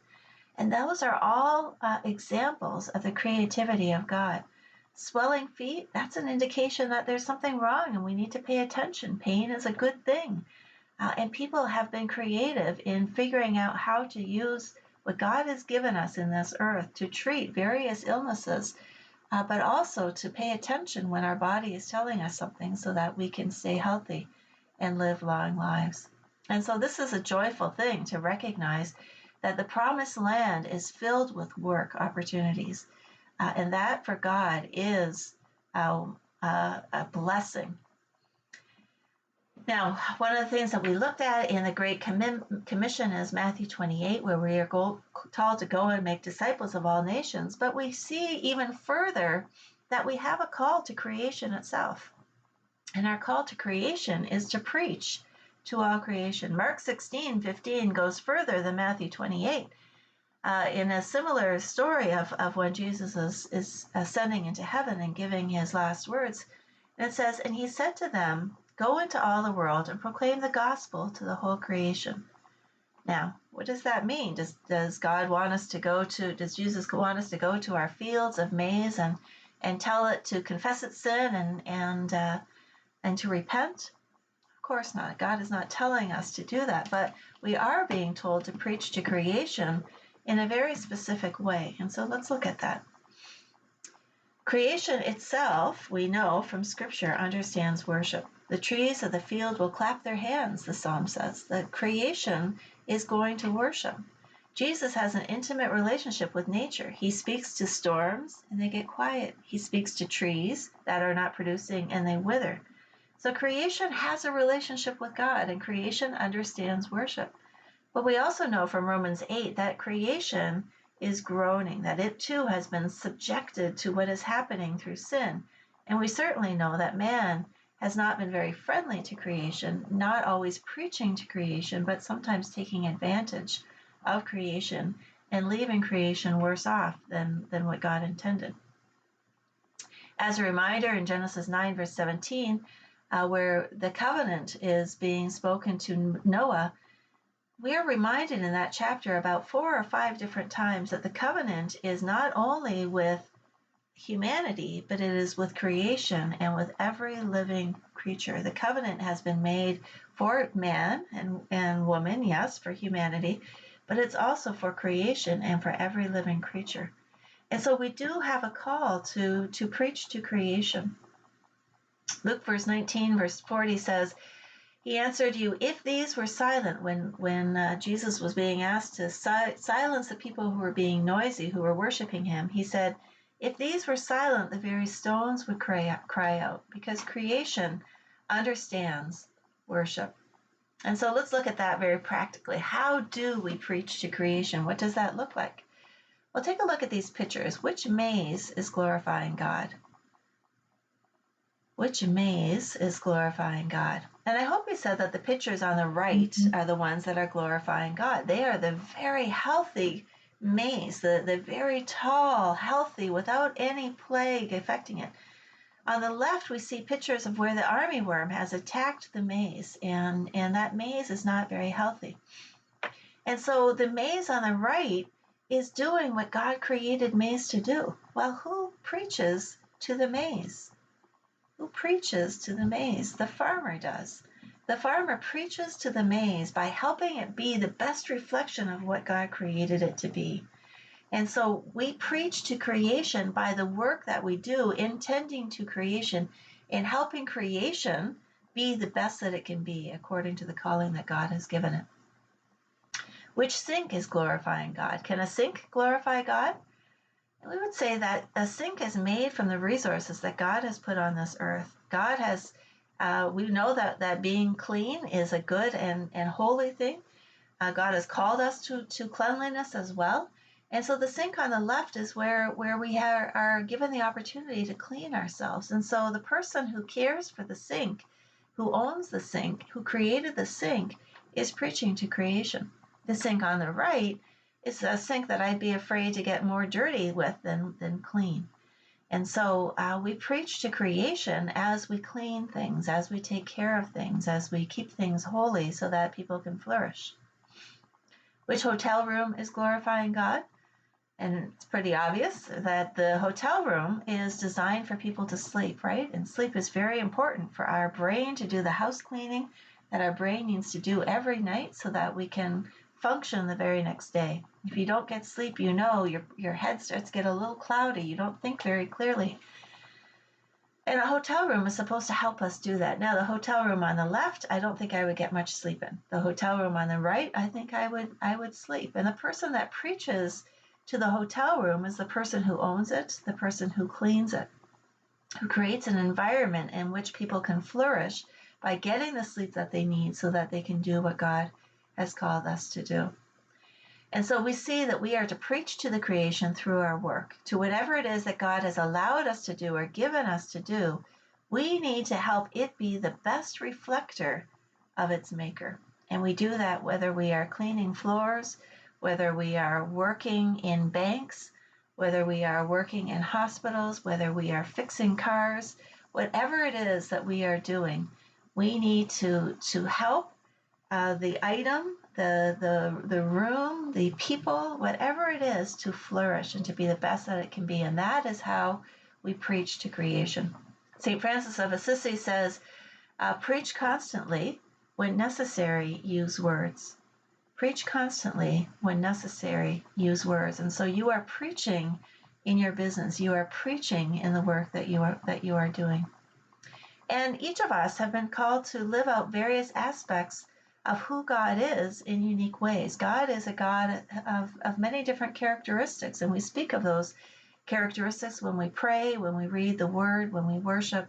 S1: And those are all examples of the creativity of God. Swelling feet, that's an indication that there's something wrong and we need to pay attention. Pain is a good thing. And people have been creative in figuring out how to use what God has given us in this earth to treat various illnesses, but also to pay attention when our body is telling us something so that we can stay healthy and live long lives. And so this is a joyful thing to recognize that the promised land is filled with work opportunities. And that for God is a blessing. Now, one of the things that we looked at in the Great Commission is Matthew 28, where we are told to go and make disciples of all nations. But we see even further that we have a call to creation itself. And our call to creation is to preach to all creation. Mark 16:15 goes further than Matthew 28. In a similar story of when Jesus is ascending into heaven and giving his last words. And it says, and he said to them, go into all the world and proclaim the gospel to the whole creation. Now, what does that mean? Does God want us to go to, does Jesus want us to go to our fields of maize and tell it to confess its sin and to repent? Of course not. God is not telling us to do that, but we are being told to preach to creation in a very specific way. And so let's look at that. Creation itself, we know from Scripture, understands worship. The trees of the field will clap their hands, the psalm says. The creation is going to worship. Jesus has an intimate relationship with nature. He speaks to storms and they get quiet. He speaks to trees that are not producing and they wither. So creation has a relationship with God, and creation understands worship. But we also know from Romans 8 that creation is groaning, that it too has been subjected to what is happening through sin. And we certainly know that man has not been very friendly to creation, not always preaching to creation, but sometimes taking advantage of creation and leaving creation worse off than what God intended. As a reminder, in Genesis 9, verse 17, where the covenant is being spoken to Noah, we are reminded in that chapter about 4 or 5 different times that the covenant is not only with humanity, but it is with creation and with every living creature. The covenant has been made for man and woman, yes, for humanity, but it's also for creation and for every living creature. And so we do have a call to preach to creation. Luke verse 19, verse 40 says, he answered you, if these were silent, when Jesus was being asked to silence the people who were being noisy, who were worshiping him, he said, if these were silent, the very stones would cry out, because creation understands worship. And so let's look at that very practically. How do we preach to creation? What does that look like? Well, take a look at these pictures. Which maize is glorifying God? Which maize is glorifying God? And I hope you said that the pictures on the right are the ones that are glorifying God. They are the very healthy maize, the very tall, healthy, without any plague affecting it. On the left, we see pictures of where the armyworm has attacked the maize, and that maize is not very healthy. And so the maize on the right is doing what God created maize to do. Well, who preaches to the maize? Who preaches to the maize? The farmer does. The farmer preaches to the maize by helping it be the best reflection of what God created it to be. And so we preach to creation by the work that we do, intending to creation and helping creation be the best that it can be according to the calling that God has given it. Which sink is glorifying God? Can a sink glorify God? We would say that a sink is made from the resources that God has put on this earth. God has, we know that being clean is a good and holy thing. God has called us to cleanliness as well. And so the sink on the left is where we are given the opportunity to clean ourselves. And so the person who cares for the sink, who owns the sink, who created the sink, is preaching to creation. The sink on the right is a sink that I'd be afraid to get more dirty with than clean. And so we preach to creation as we clean things, as we take care of things, as we keep things holy so that people can flourish. Which hotel room is glorifying God? And it's pretty obvious that the hotel room is designed for people to sleep, right? And sleep is very important for our brain to do the house cleaning that our brain needs to do every night so that we can function the very next day. If you don't get sleep, you know your head starts to get a little cloudy. You don't think very clearly. And a hotel room is supposed to help us do that. Now, the hotel room on the left, I don't think I would get much sleep in. The hotel room on the right, I think I would sleep. And the person that preaches to the hotel room is the person who owns it, the person who cleans it, who creates an environment in which people can flourish by getting the sleep that they need so that they can do what God has called us to do. And so we see that we are to preach to the creation through our work, to whatever it is that God has allowed us to do or given us to do. We need to help it be the best reflector of its maker. And we do that whether we are cleaning floors, whether we are working in banks, whether we are working in hospitals, whether we are fixing cars, whatever it is that we are doing, we need to help the item, the room, the people, whatever it is, to flourish and to be the best that it can be. And that is how we preach to creation. St. Francis of Assisi says, preach constantly. When necessary, use words. Preach constantly. When necessary, use words. And so you are preaching in your business. You are preaching in the work that you are doing. And each of us have been called to live out various aspects of who God is in unique ways. God is a God of many different characteristics, and we speak of those characteristics when we pray, when we read the Word, when we worship.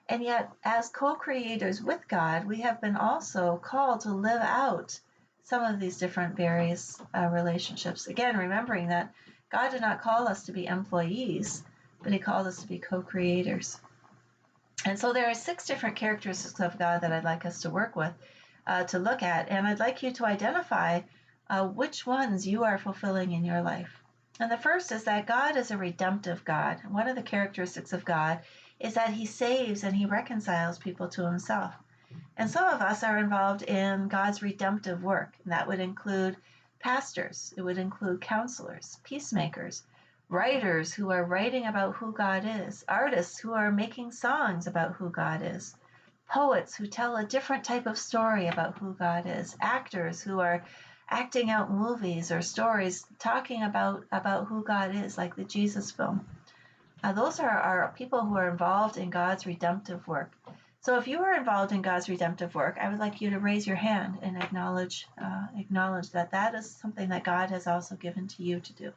S1: And yet, as co-creators with God, we have been also called to live out some of these different various relationships. Again, remembering that God did not call us to be employees, but He called us to be co-creators. And so there are 6 different characteristics of God that I'd like us to work with, to look at, and I'd like you to identify which ones you are fulfilling in your life. And the first is that God is a redemptive God. One of the characteristics of God is that He saves and He reconciles people to Himself. And some of us are involved in God's redemptive work, and that would include pastors, it would include counselors, peacemakers, writers who are writing about who God is, artists who are making songs about who God is, poets who tell a different type of story about who God is, actors who are acting out movies or stories talking about who God is, like the Jesus film. Those are people who are involved in God's redemptive work. So if you are involved in God's redemptive work, I would like you to raise your hand and acknowledge that that is something that God has also given to you to do.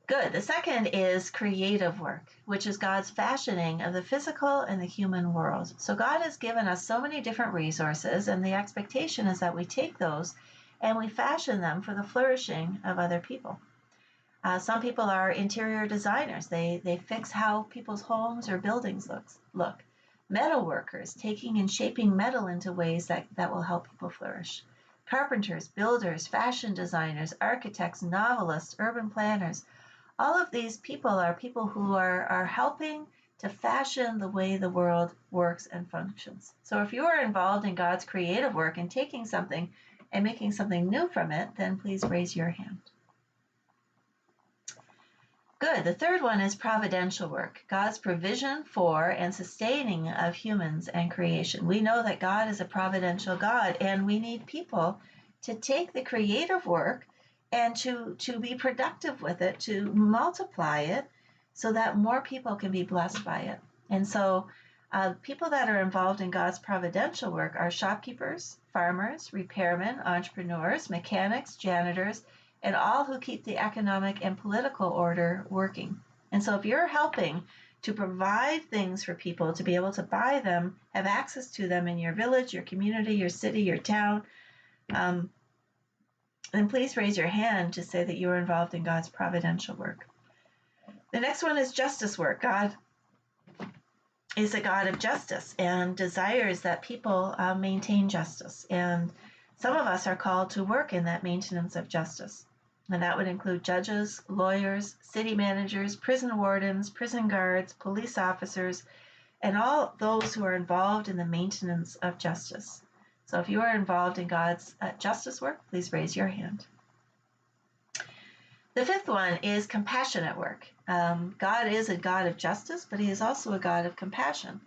S1: Good. The second is creative work, which is God's fashioning of the physical and the human world. So God has given us so many different resources, and the expectation is that we take those and we fashion them for the flourishing of other people. Some people are interior designers. They fix how people's homes or buildings look. Metal workers, taking and shaping metal into ways that will help people flourish. Carpenters, builders, fashion designers, architects, novelists, urban planners. All of these people are people who are helping to fashion the way the world works and functions. So if you are involved in God's creative work and taking something and making something new from it, then please raise your hand. Good. The third one is providential work, God's provision for and sustaining of humans and creation. We know that God is a providential God, and we need people to take the creative work and to be productive with it, to multiply it so that more people can be blessed by it. And so people that are involved in God's providential work are shopkeepers, farmers, repairmen, entrepreneurs, mechanics, janitors, and all who keep the economic and political order working. And so if you're helping to provide things for people to be able to buy them, have access to them in your village, your community, your city, your town, then please raise your hand to say that you are involved in God's providential work. The next one is justice work. God is a God of justice and desires that people maintain justice. And some of us are called to work in that maintenance of justice. And that would include judges, lawyers, city managers, prison wardens, prison guards, police officers, and all those who are involved in the maintenance of justice. So if you are involved in God's justice work, please raise your hand. The fifth one is compassionate work. God is a God of justice, but He is also a God of compassion.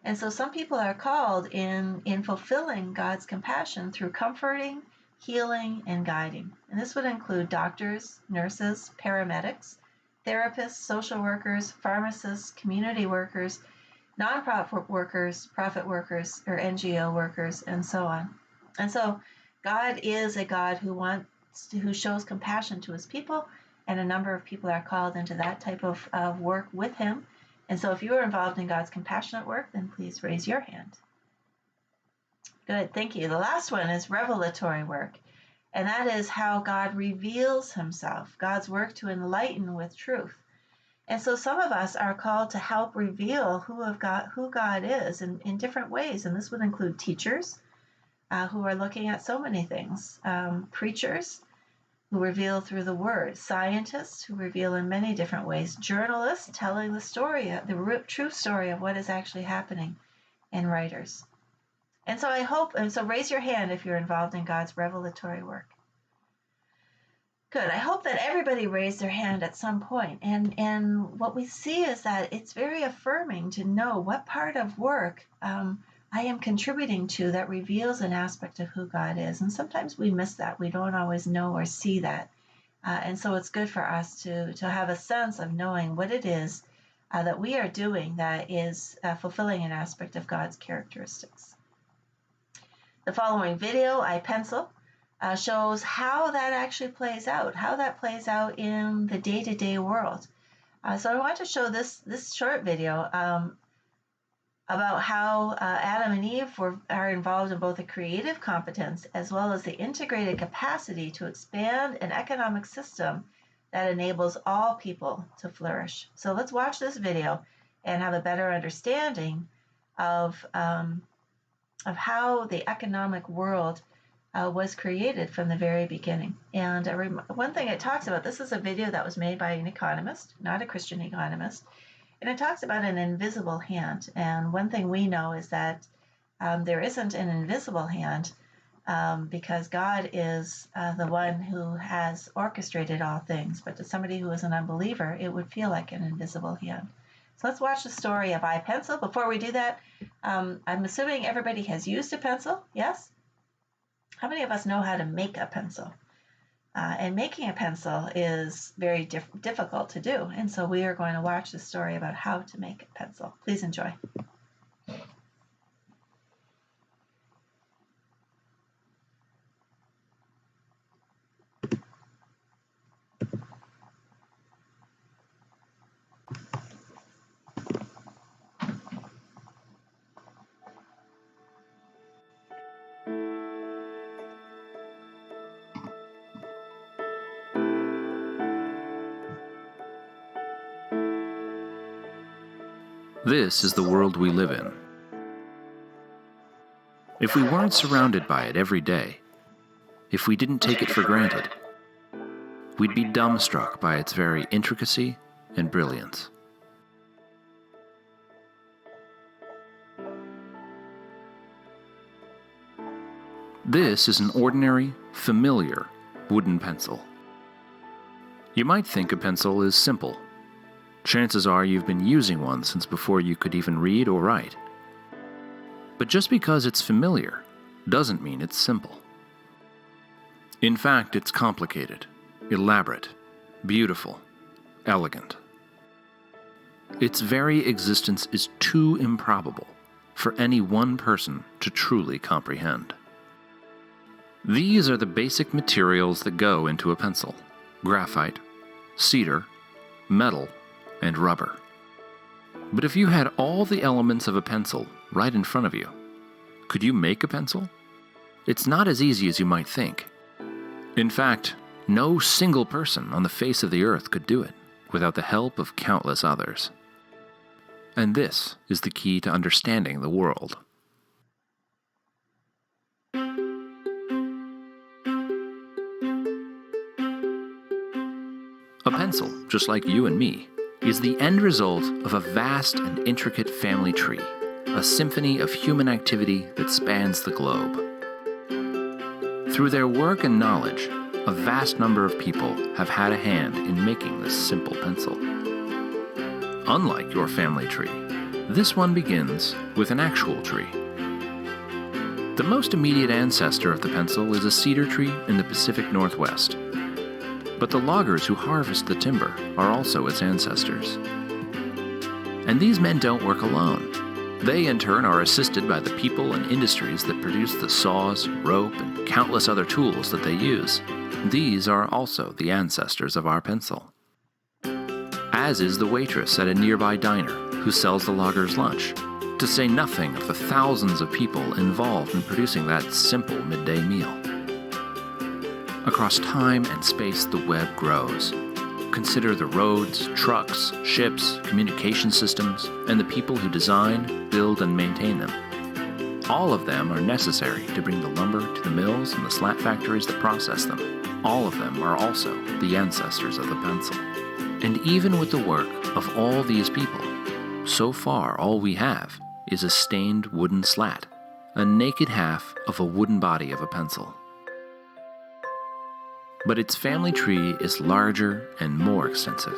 S1: And so some people are called in fulfilling God's compassion through comforting, healing, and guiding. And this would include doctors, nurses, paramedics, therapists, social workers, pharmacists, community workers, nonprofit workers, profit workers, or NGO workers, and so on. And so God is a God who shows compassion to his people, and a number of people are called into that type of work with him. And so if you are involved in God's compassionate work, then please raise your hand. Good, thank you. The last one is revelatory work, and that is how God reveals himself, God's work to enlighten with truth. And so some of us are called to help reveal who God is in different ways, and this would include teachers who are looking at so many things, preachers who reveal through the word, scientists who reveal in many different ways, journalists telling the story, the true story of what is actually happening, and writers. And so raise your hand if you're involved in God's revelatory work. Good. I hope that everybody raised their hand at some point. And what we see is that it's very affirming to know what part of work I am contributing to that reveals an aspect of who God is. And sometimes we miss that. We don't always know or see that. And so it's good for us to have a sense of knowing what it is that we are doing that is fulfilling an aspect of God's characteristics. The following video, iPencil, shows how that actually plays out in the day-to-day world. So I want to show this short video about how Adam and Eve are involved in both a creative competence as well as the integrated capacity to expand an economic system that enables all people to flourish. So let's watch this video and have a better understanding of how the economic world was created from the very beginning. And one thing it talks about, this is a video that was made by an economist, not a Christian economist, and it talks about an invisible hand. And one thing we know is that there isn't an invisible hand because God is the one who has orchestrated all things. But to somebody who is an unbeliever, it would feel like an invisible hand. So let's watch the story of iPencil. Before we do that, I'm assuming everybody has used a pencil, yes? How many of us know how to make a pencil? And making a pencil is very difficult to do. And so we are going to watch the story about how to make a pencil. Please enjoy.
S3: This is the world we live in. If we weren't surrounded by it every day, if we didn't take it for granted, we'd be dumbstruck by its very intricacy and brilliance. This is an ordinary, familiar wooden pencil. You might think a pencil is simple. Chances are you've been using one since before you could even read or write. But just because it's familiar doesn't mean it's simple. In fact, it's complicated, elaborate, beautiful, elegant. Its very existence is too improbable for any one person to truly comprehend. These are the basic materials that go into a pencil: graphite, cedar, metal, and rubber. But if you had all the elements of a pencil right in front of you, could you make a pencil? It's not as easy as you might think. In fact, no single person on the face of the earth could do it without the help of countless others. And this is the key to understanding the world. A pencil, just like you and me, is the end result of a vast and intricate family tree, a symphony of human activity that spans the globe. Through their work and knowledge, a vast number of people have had a hand in making this simple pencil. Unlike your family tree, This one begins with an actual tree. The most immediate ancestor of the pencil is a cedar tree in the Pacific Northwest. But the loggers who harvest the timber are also its ancestors. And these men don't work alone. They, in turn, are assisted by the people and industries that produce the saws, rope, and countless other tools that they use. These are also the ancestors of our pencil. As is the waitress at a nearby diner who sells the loggers lunch, to say nothing of the thousands of people involved in producing that simple midday meal. Across time and space, the web grows. Consider the roads, trucks, ships, communication systems, and the people who design, build, and maintain them. All of them are necessary to bring the lumber to the mills and the slat factories that process them. All of them are also the ancestors of the pencil. And even with the work of all these people, so far all we have is a stained wooden slat, a naked half of a wooden body of a pencil. But its family tree is larger and more extensive.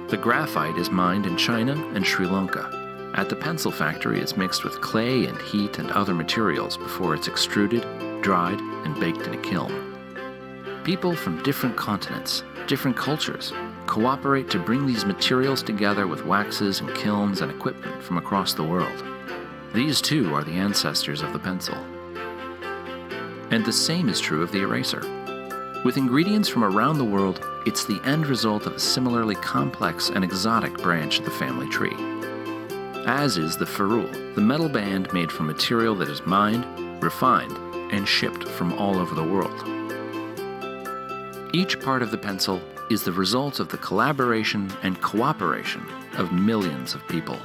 S3: The graphite is mined in China and Sri Lanka. At the pencil factory, it's mixed with clay and heat and other materials before it's extruded, dried, and baked in a kiln. People from different continents, different cultures, cooperate to bring these materials together with waxes and kilns and equipment from across the world. These too are the ancestors of the pencil. And the same is true of the eraser. With ingredients from around the world, it's the end result of a similarly complex and exotic branch of the family tree. As is the ferrule, the metal band made from material that is mined, refined, and shipped from all over the world. Each part of the pencil is the result of the collaboration and cooperation of millions of people.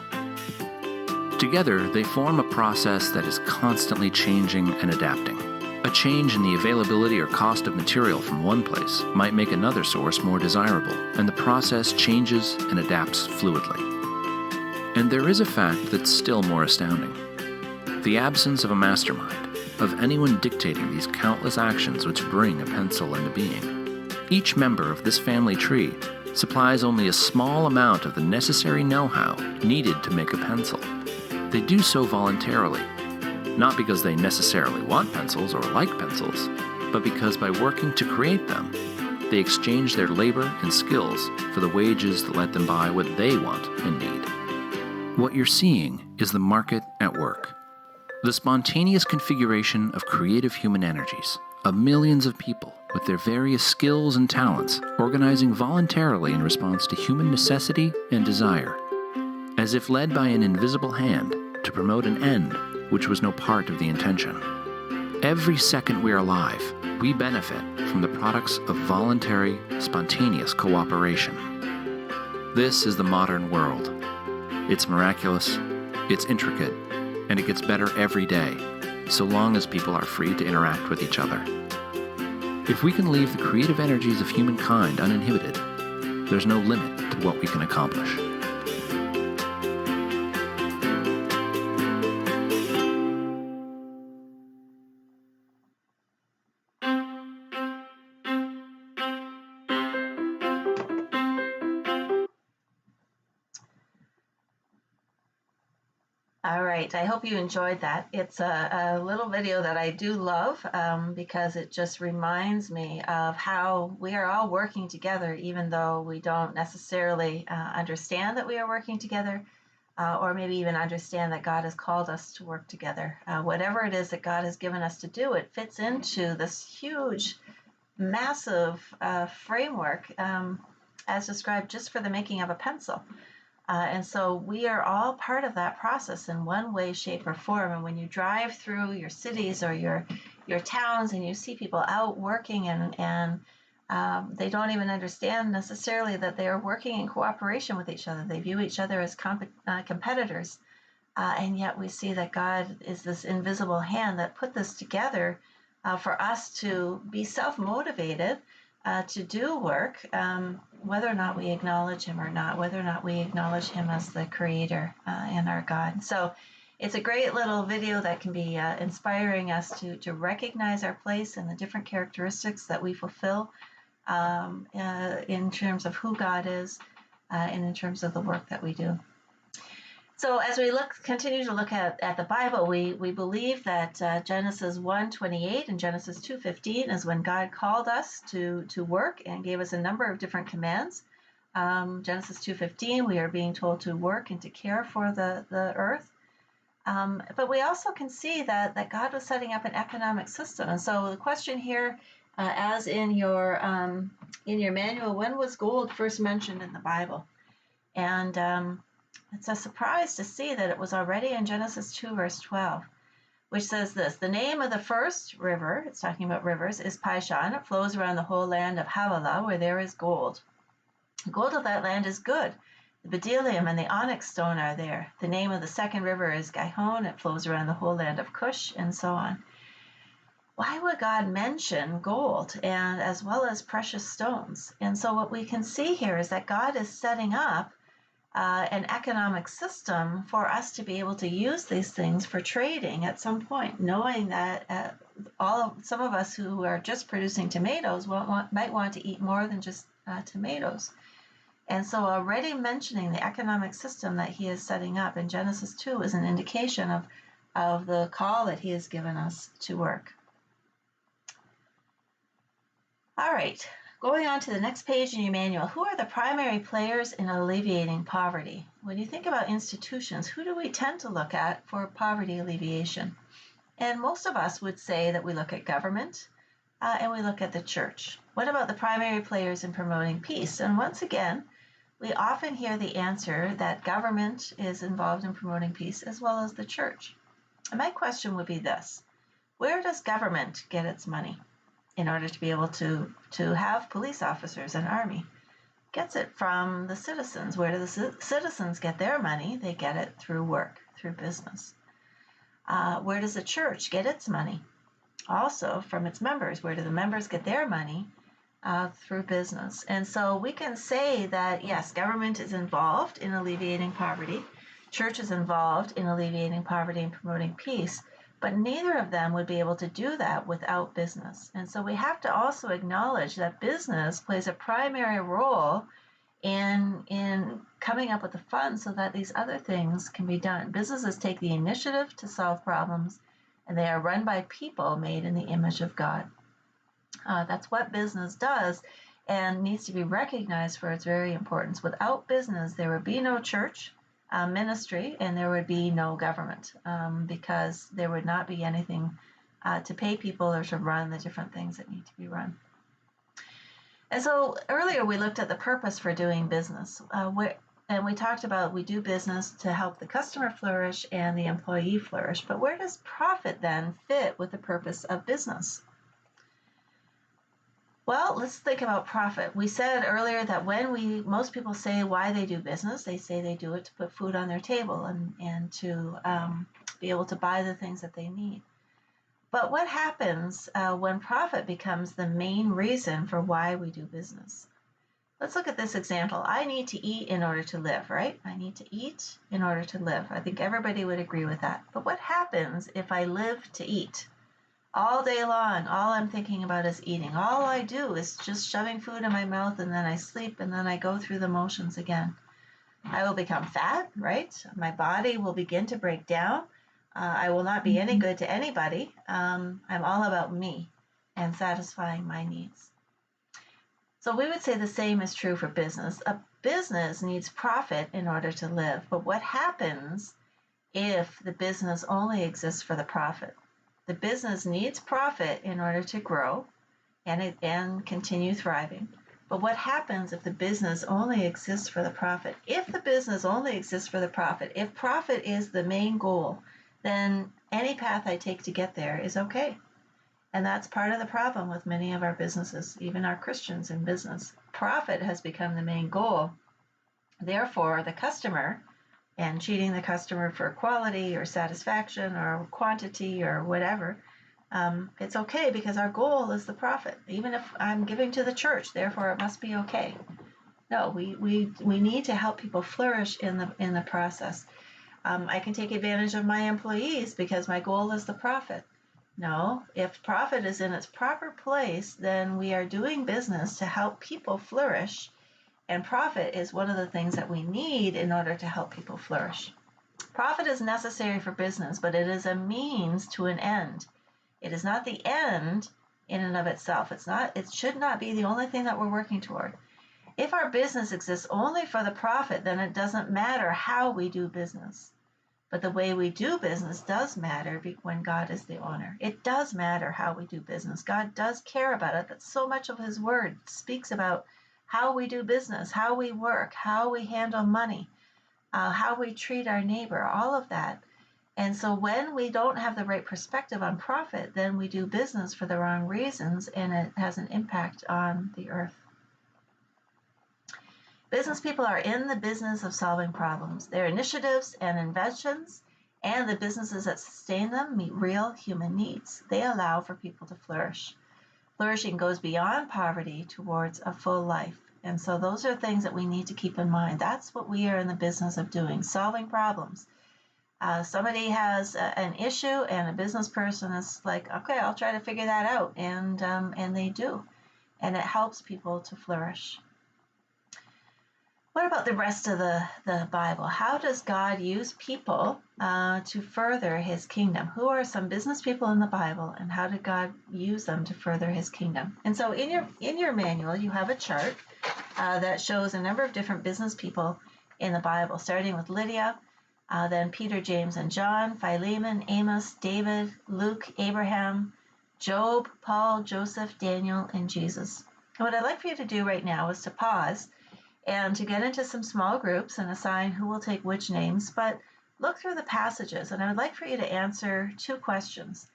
S3: Together, they form a process that is constantly changing and adapting. A change in the availability or cost of material from one place might make another source more desirable, and the process changes and adapts fluidly. And there is a fact that's still more astounding: the absence of a mastermind, of anyone dictating these countless actions which bring a pencil into being. Each member of this family tree supplies only a small amount of the necessary know-how needed to make a pencil. They do so voluntarily, not because they necessarily want pencils or like pencils, but because by working to create them, they exchange their labor and skills for the wages that let them buy what they want and need. What you're seeing is the market at work. The spontaneous configuration of creative human energies, of millions of people with their various skills and talents organizing voluntarily in response to human necessity and desire, as if led by an invisible hand to promote an end which was no part of the intention. Every second we are alive, we benefit from the products of voluntary, spontaneous cooperation. This is the modern world. It's miraculous, it's intricate, and it gets better every day, so long as people are free to interact with each other. If we can leave the creative energies of humankind uninhibited, there's no limit to what we can accomplish.
S1: All right, I hope you enjoyed that. It's a little video that I do love because it just reminds me of how we are all working together, even though we don't necessarily understand that we are working together, or maybe even understand that God has called us to work together. Whatever it is that God has given us to do, it fits into this huge, massive framework as described just for the making of a pencil. And so we are all part of that process in one way, shape, or form. And when you drive through your cities or your towns and you see people out working and they don't even understand necessarily that they are working in cooperation with each other. They view each other as competitors. And yet we see that God is this invisible hand that put this together for us to be self-motivated to do work, whether or not we acknowledge him or not, whether or not we acknowledge him as the creator and our God. So it's a great little video that can be inspiring us to recognize our place and the different characteristics that we fulfill in terms of who God is and in terms of the work that we do. So as we continue to look at the Bible, we believe that Genesis 1:28 and Genesis 2:15 is when God called us to work and gave us a number of different commands. Genesis 2:15, we are being told to work and to care for the earth. But we also can see that God was setting up an economic system. And so the question here, as in your manual, when was gold first mentioned in the Bible? And it's a surprise to see that it was already in Genesis 2, verse 12, which says this: the name of the first river, it's talking about rivers, is Pishon. It flows around the whole land of Havilah, where there is gold. The gold of that land is good. The bdellium and the onyx stone are there. The name of the second river is Gihon. It flows around the whole land of Cush, and so on. Why would God mention gold and as well as precious stones? And so what we can see here is that God is setting up an economic system for us to be able to use these things for trading at some point, knowing that some of us who are just producing tomatoes might want to eat more than just tomatoes. And so already mentioning the economic system that he is setting up in Genesis 2 is an indication of the call that he has given us to work. All right. Going on to the next page in your manual, who are the primary players in alleviating poverty? When you think about institutions, who do we tend to look at for poverty alleviation? And most of us would say that we look at government and we look at the church. What about the primary players in promoting peace? And once again, we often hear the answer that government is involved in promoting peace as well as the church. And my question would be this: where does government get its money in order to be able to have police officers and army? Gets it from the citizens. Where do the citizens get their money? They get it through work, through business. Where does the church get its money? Also from its members. Where do the members get their money? Through business. And so we can say that, yes, government is involved in alleviating poverty. Church is involved in alleviating poverty and promoting peace. But neither of them would be able to do that without business. And so we have to also acknowledge that business plays a primary role in coming up with the funds so that these other things can be done. Businesses take the initiative to solve problems, and they are run by people made in the image of God. That's what business does and needs to be recognized for its very importance. Without business, there would be no church, ministry, and there would be no government, because there would not be anything to pay people or to run the different things that need to be run. And so earlier we looked at the purpose for doing business, and we talked about we do business to help the customer flourish and the employee flourish. But where does profit then fit with the purpose of business? Well, let's think about profit. We said earlier that most people say why they do business, they say they do it to put food on their table and to be able to buy the things that they need. But what happens when profit becomes the main reason for why we do business? Let's look at this example. I need to eat in order to live, right? I need to eat in order to live. I think everybody would agree with that. But what happens if I live to eat? All day long, all I'm thinking about is eating. All I do is just shoving food in my mouth, and then I sleep, and then I go through the motions again. I will become fat, right? My body will begin to break down. I will not be any good to anybody. I'm all about me and satisfying my needs. So we would say the same is true for business. A business needs profit in order to live. But what happens if the business only exists for the profit? The business needs profit in order to grow and continue thriving. But what happens if the business only exists for the profit? If the business only exists for the profit, if profit is the main goal, then any path I take to get there is okay. And that's part of the problem with many of our businesses, even our Christians in business. Profit has become the main goal. Therefore, the customer, and cheating the customer for quality or satisfaction or quantity or whatever, it's okay because our goal is the profit. Even if I'm giving to the church, therefore it must be okay. No, we need to help people flourish in the process. I can take advantage of my employees because my goal is the profit. No, if profit is in its proper place, then we are doing business to help people flourish. And profit is one of the things that we need in order to help people flourish. Profit is necessary for business, but it is a means to an end. It is not the end in and of itself. It should not be the only thing that we're working toward. If our business exists only for the profit, then it doesn't matter how we do business. But the way we do business does matter when God is the owner. It does matter how we do business. God does care about it. That so much of his word speaks about how we do business, how we work, how we handle money, how we treat our neighbor, all of that. And so when we don't have the right perspective on profit, then we do business for the wrong reasons, and it has an impact on the earth. Business people are in the business of solving problems. Their initiatives and inventions and the businesses that sustain them meet real human needs. They allow for people to flourish. Flourishing goes beyond poverty towards a full life. And so those are things that we need to keep in mind. That's what we are in the business of doing, solving problems. Somebody has an issue, and a business person is like, okay, I'll try to figure that out. And they do. And it helps people to flourish. What about the rest of the Bible? How does God use people to further his kingdom? Who are some business people in the Bible, and how did God use them to further his kingdom? And so in your manual, you have a chart that shows a number of different business people in the Bible, starting with Lydia, then Peter, James, and John, Philemon, Amos, David, Luke, Abraham, Job, Paul, Joseph, Daniel, and Jesus. And what I'd like for you to do right now is to pause and to get into some small groups and assign who will take which names, but look through the passages. And I would like for you to answer two questions.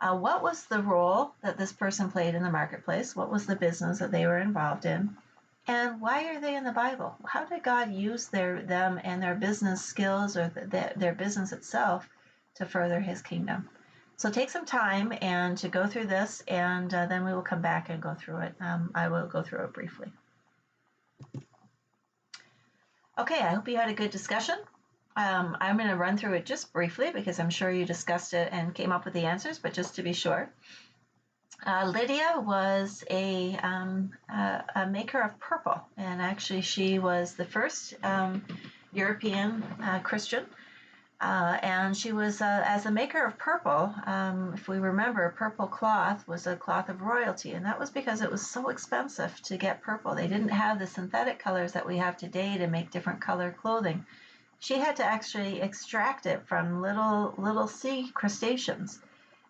S1: What was the role that this person played in the marketplace? What was the business that they were involved in? And why are they in the Bible? How did God use them and their business skills, or their business itself, to further his kingdom? So take some time and to go through this, and then we will come back and go through it. I will go through it briefly. Okay, I hope you had a good discussion. I'm going to run through it just briefly because I'm sure you discussed it and came up with the answers, but just to be sure. Lydia was a maker of purple, and actually she was the first European Christian, and she was, as a maker of purple, if we remember, purple cloth was a cloth of royalty, and that was because it was so expensive to get purple. They didn't have the synthetic colors that we have today to make different color clothing. She had to actually extract it from little sea crustaceans,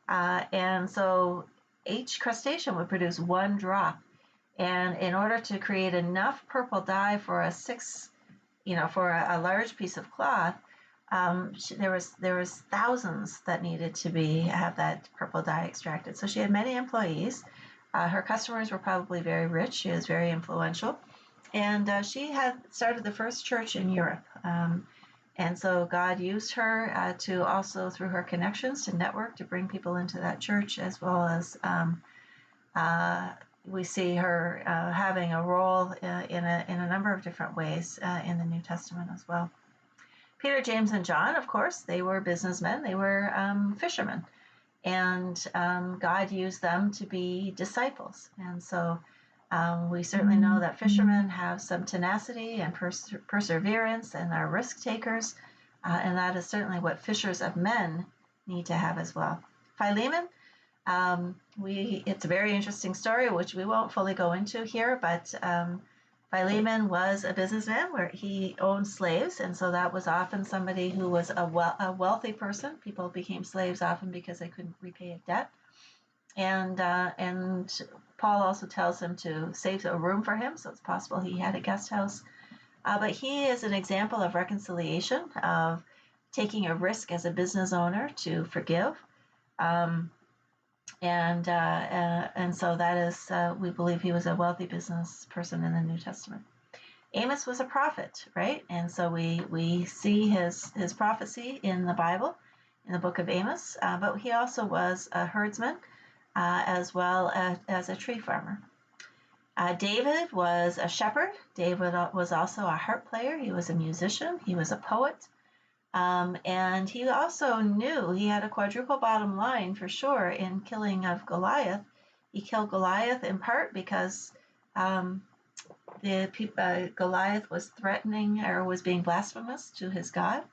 S1: and so each crustacean would produce one drop. And in order to create enough purple dye for for a large piece of cloth, there was thousands that needed to have that purple dye extracted. So she had many employees. Her customers were probably very rich. She was very influential, and she had started the first church in Europe. And so God used her to also, through her connections, to network, to bring people into that church, as well as we see her having a role in a number of different ways in the New Testament as well. Peter, James, and John, of course, they were businessmen. They were fishermen. And God used them to be disciples. And so we certainly know that fishermen have some tenacity and perseverance and are risk takers. And that is certainly what fishers of men need to have as well. Philemon, it's a very interesting story, which we won't fully go into here, but Philemon was a businessman where he owned slaves, and so that was often somebody who was a wealthy person. People became slaves often because they couldn't repay a debt. And Paul also tells him to save a room for him, so it's possible he had a guest house. But he is an example of reconciliation, of taking a risk as a business owner to forgive. And so that is, we believe he was a wealthy business person in the New Testament. Amos was a prophet, right? And so we see his prophecy in the Bible, in the book of Amos, but he also was a herdsman as well as a tree farmer. David was a shepherd. David was also a harp player. He was a musician. He was a poet. And he also knew he had a quadruple bottom line for sure in killing of Goliath. He killed Goliath in part because Goliath was threatening or was being blasphemous to his God.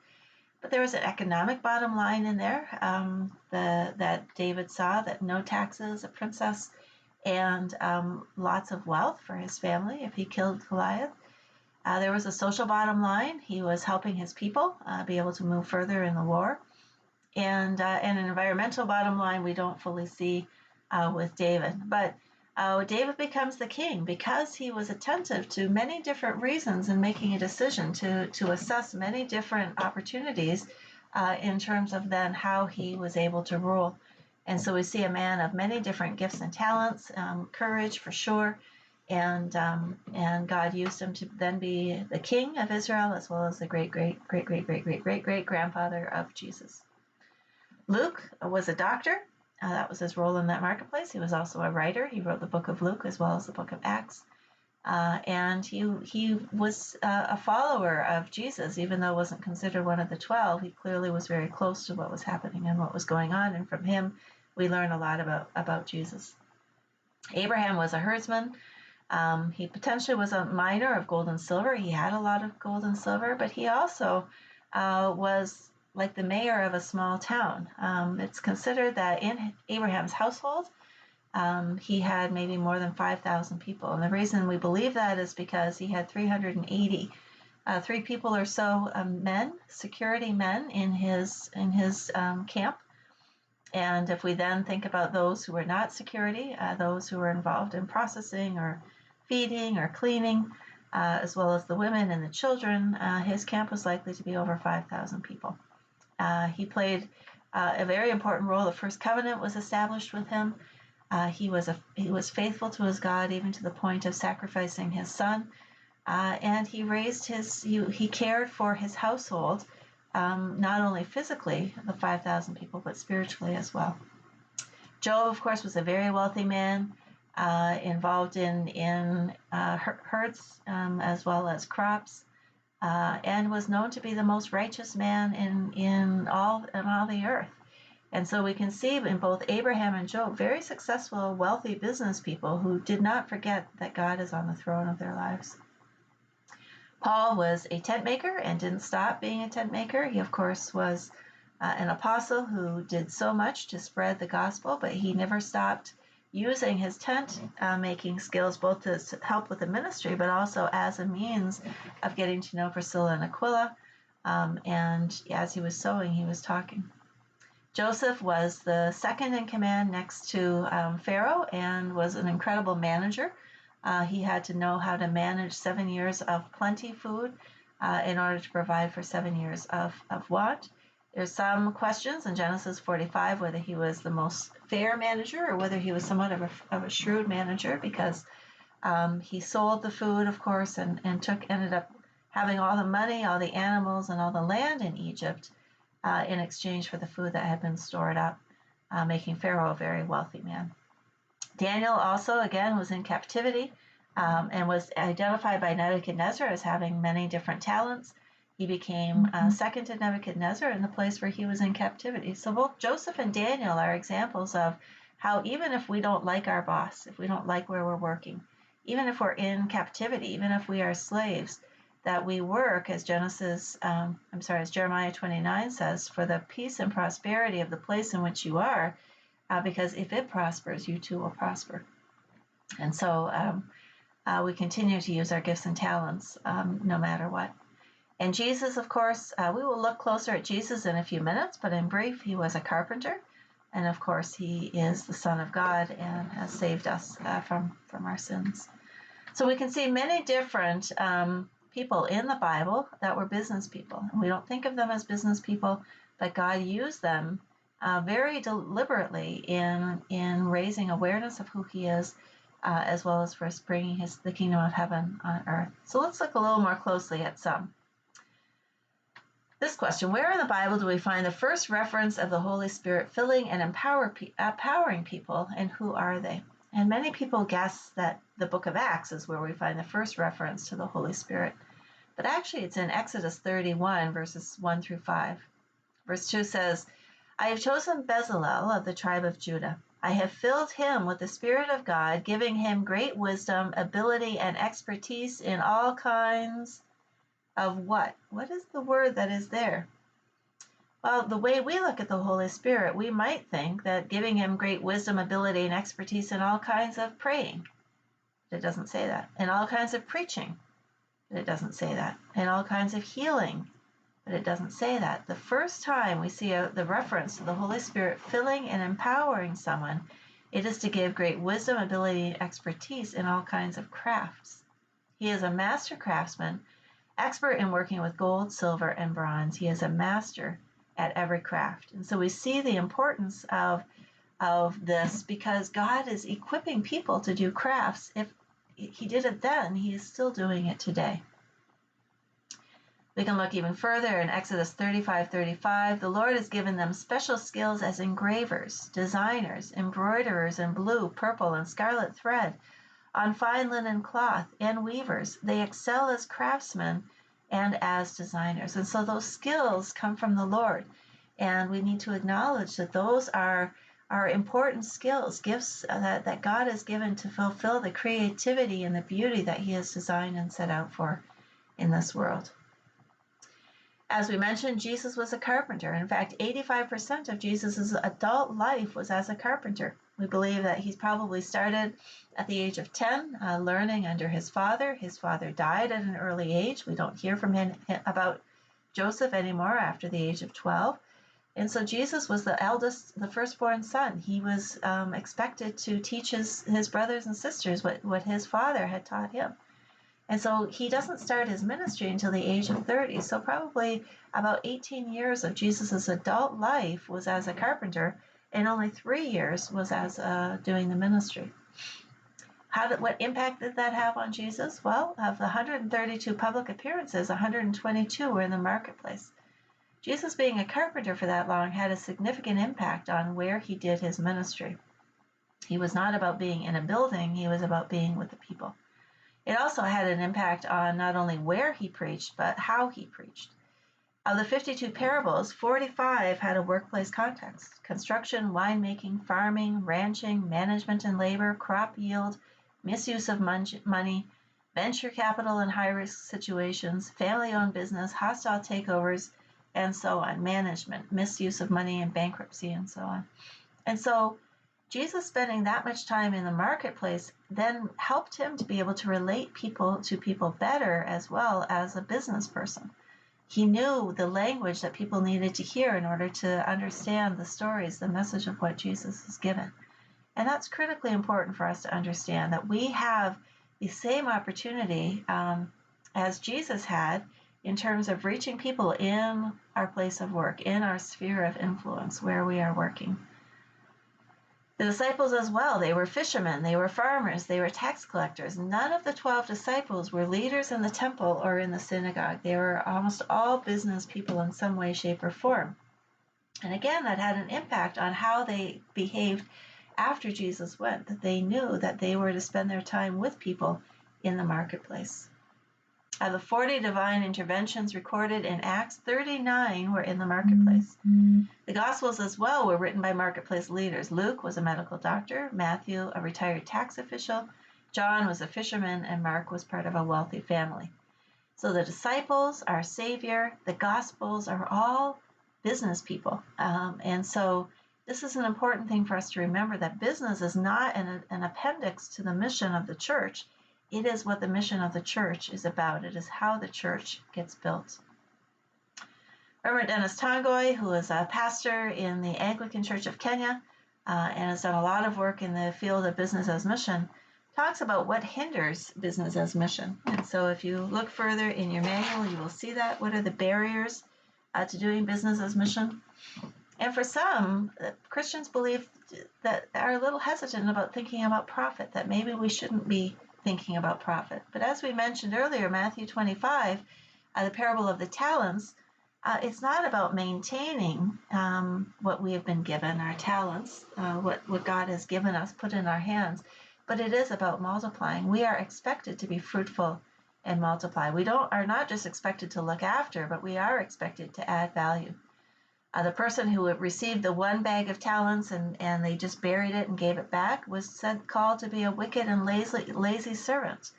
S1: But there was an economic bottom line in there that David saw, that no taxes, a princess, and lots of wealth for his family if he killed Goliath. There was a social bottom line. He was helping his people be able to move further in the war. And an environmental bottom line we don't fully see with David. But David becomes the king because he was attentive to many different reasons in making a decision to assess many different opportunities in terms of then how he was able to rule. And so we see a man of many different gifts and talents, courage for sure, and God used him to then be the king of Israel as well as the great grandfather of Jesus. Luke was a doctor. That was his role in that marketplace. He was also a writer. He wrote the book of Luke as well as the book of Acts. And he was a follower of Jesus, even though wasn't considered one of the 12. He clearly was very close to what was happening and what was going on. And from him, we learn a lot about Jesus. Abraham was a herdsman. He potentially was a miner of gold and silver. He had a lot of gold and silver, but he also was like the mayor of a small town. It's considered that in Abraham's household, he had maybe more than 5,000 people. And the reason we believe that is because he had 380, 3 people or so men, security men in his camp. And if we then think about those who were not security, those who were involved in processing or feeding or cleaning, as well as the women and the children, his camp was likely to be over 5,000 people. He played a very important role. The first covenant was established with him. He was faithful to his God even to the point of sacrificing his son, and he cared for his household, not only physically the 5,000 people, but spiritually as well. Job, of course, was a very wealthy man, involved in herds as well as crops. And was known to be the most righteous man in all the earth. And so we can see in both Abraham and Job very successful, wealthy business people who did not forget that God is on the throne of their lives. Paul was a tent maker and didn't stop being a tent maker. He, of course, was an apostle who did so much to spread the gospel, but he never stopped using his tent making skills both to help with the ministry, but also as a means of getting to know Priscilla and Aquila. And as he was sewing, he was talking. Joseph was the second in command next to Pharaoh and was an incredible manager. He had to know how to manage 7 years of plenty food in order to provide for 7 years of want. There's some questions in Genesis 45 whether he was the most fair manager or whether he was somewhat of a shrewd manager, because he sold the food, of course, and ended up having all the money, all the animals, and all the land in Egypt in exchange for the food that had been stored up, making Pharaoh a very wealthy man. Daniel also, again, was in captivity and was identified by Nebuchadnezzar as having many different talents. He became second to Nebuchadnezzar in the place where he was in captivity. So both Joseph and Daniel are examples of how even if we don't like our boss, if we don't like where we're working, even if we're in captivity, even if we are slaves, that we work, as Jeremiah 29 says, for the peace and prosperity of the place in which you are, because if it prospers, you too will prosper. And so we continue to use our gifts and talents no matter what. And Jesus, of course, we will look closer at Jesus in a few minutes, but in brief, he was a carpenter. And of course, he is the Son of God and has saved us from our sins. So we can see many different people in the Bible that were business people. And we don't think of them as business people, but God used them very deliberately in raising awareness of who he is, as well as for bringing the kingdom of heaven on earth. So let's look a little more closely at some. This question: where in the Bible do we find the first reference of the Holy Spirit filling and empowering people, and who are they? And many people guess that the book of Acts is where we find the first reference to the Holy Spirit. But actually it's in Exodus 31, verses 1 through 5. Verse 2 says, "I have chosen Bezalel of the tribe of Judah. I have filled him with the Spirit of God, giving him great wisdom, ability, and expertise in all kinds of" what? What is the word that is there? Well, the way we look at the Holy Spirit, we might think that giving him great wisdom, ability, and expertise in all kinds of praying. It doesn't say that. In all kinds of preaching. But it doesn't say that. In all kinds of healing. But it doesn't say that. The first time we see the reference to the Holy Spirit filling and empowering someone, it is to give great wisdom, ability, and expertise in all kinds of crafts. He is a master craftsman, expert in working with gold, silver, and bronze. He is a master at every craft. And so we see the importance of this because God is equipping people to do crafts. If he did it then, he is still doing it today. We can look even further in Exodus 35:35. The Lord has given them special skills as engravers, designers, embroiderers in blue, purple, and scarlet thread, on fine linen cloth, and weavers. They excel as craftsmen and as designers. And so those skills come from the Lord. And we need to acknowledge that those are important skills, gifts that God has given to fulfill the creativity and the beauty that he has designed and set out for in this world. As we mentioned, Jesus was a carpenter. In fact, 85% of Jesus' adult life was as a carpenter. We believe that he's probably started at the age of 10, learning under his father. His father died at an early age. We don't hear from him about Joseph anymore after the age of 12. And so Jesus was the eldest, the firstborn son. He was expected to teach his brothers and sisters what his father had taught him. And so he doesn't start his ministry until the age of 30. So probably about 18 years of Jesus' adult life was as a carpenter, and only 3 years was as doing the ministry. What impact did that have on Jesus? Well, of the 132 public appearances, 122 were in the marketplace. Jesus being a carpenter for that long had a significant impact on where he did his ministry. He was not about being in a building, he was about being with the people. It also had an impact on not only where he preached, but how he preached. Of the 52 parables, 45 had a workplace context: construction, winemaking, farming, ranching, management and labor, crop yield, misuse of money, venture capital in high-risk situations, family-owned business, hostile takeovers, and so on, management, misuse of money and bankruptcy, and so on. And so Jesus spending that much time in the marketplace then helped him to be able to relate to people better as well as a business person. He knew the language that people needed to hear in order to understand the stories, the message of what Jesus has given. And that's critically important for us to understand, that we have the same opportunity as Jesus had in terms of reaching people in our place of work, in our sphere of influence where we are working. The disciples as well, they were fishermen, they were farmers, they were tax collectors. None of the 12 disciples were leaders in the temple or in the synagogue. They were almost all business people in some way, shape, or form. And again, that had an impact on how they behaved after Jesus went, that they knew that they were to spend their time with people in the marketplace. Of the 40 divine interventions recorded in Acts, 39 were in the marketplace. The Gospels as well were written by marketplace leaders. Luke was a medical doctor, Matthew a retired tax official, John was a fisherman, and Mark was part of a wealthy family. So the disciples, our Savior, the Gospels are all business people. And so this is an important thing for us to remember, that business is not an appendix to the mission of the church. It is what the mission of the church is about. It is how the church gets built. Reverend Dennis Tongoy, who is a pastor in the Anglican Church of Kenya and has done a lot of work in the field of business as mission, talks about what hinders business as mission. And so if you look further in your manual, you will see that. What are the barriers to doing business as mission? And for some, Christians believe that are a little hesitant about thinking about profit, that maybe we shouldn't be thinking about profit. But as we mentioned earlier, Matthew 25, the parable of the talents, it's not about maintaining what we have been given, our talents, what God has given us, put in our hands, but it is about multiplying. We are expected to be fruitful and multiply. We are not just expected to look after, but we are expected to add value. The person who received the one bag of talents and they just buried it and gave it back was called to be a wicked and lazy servant.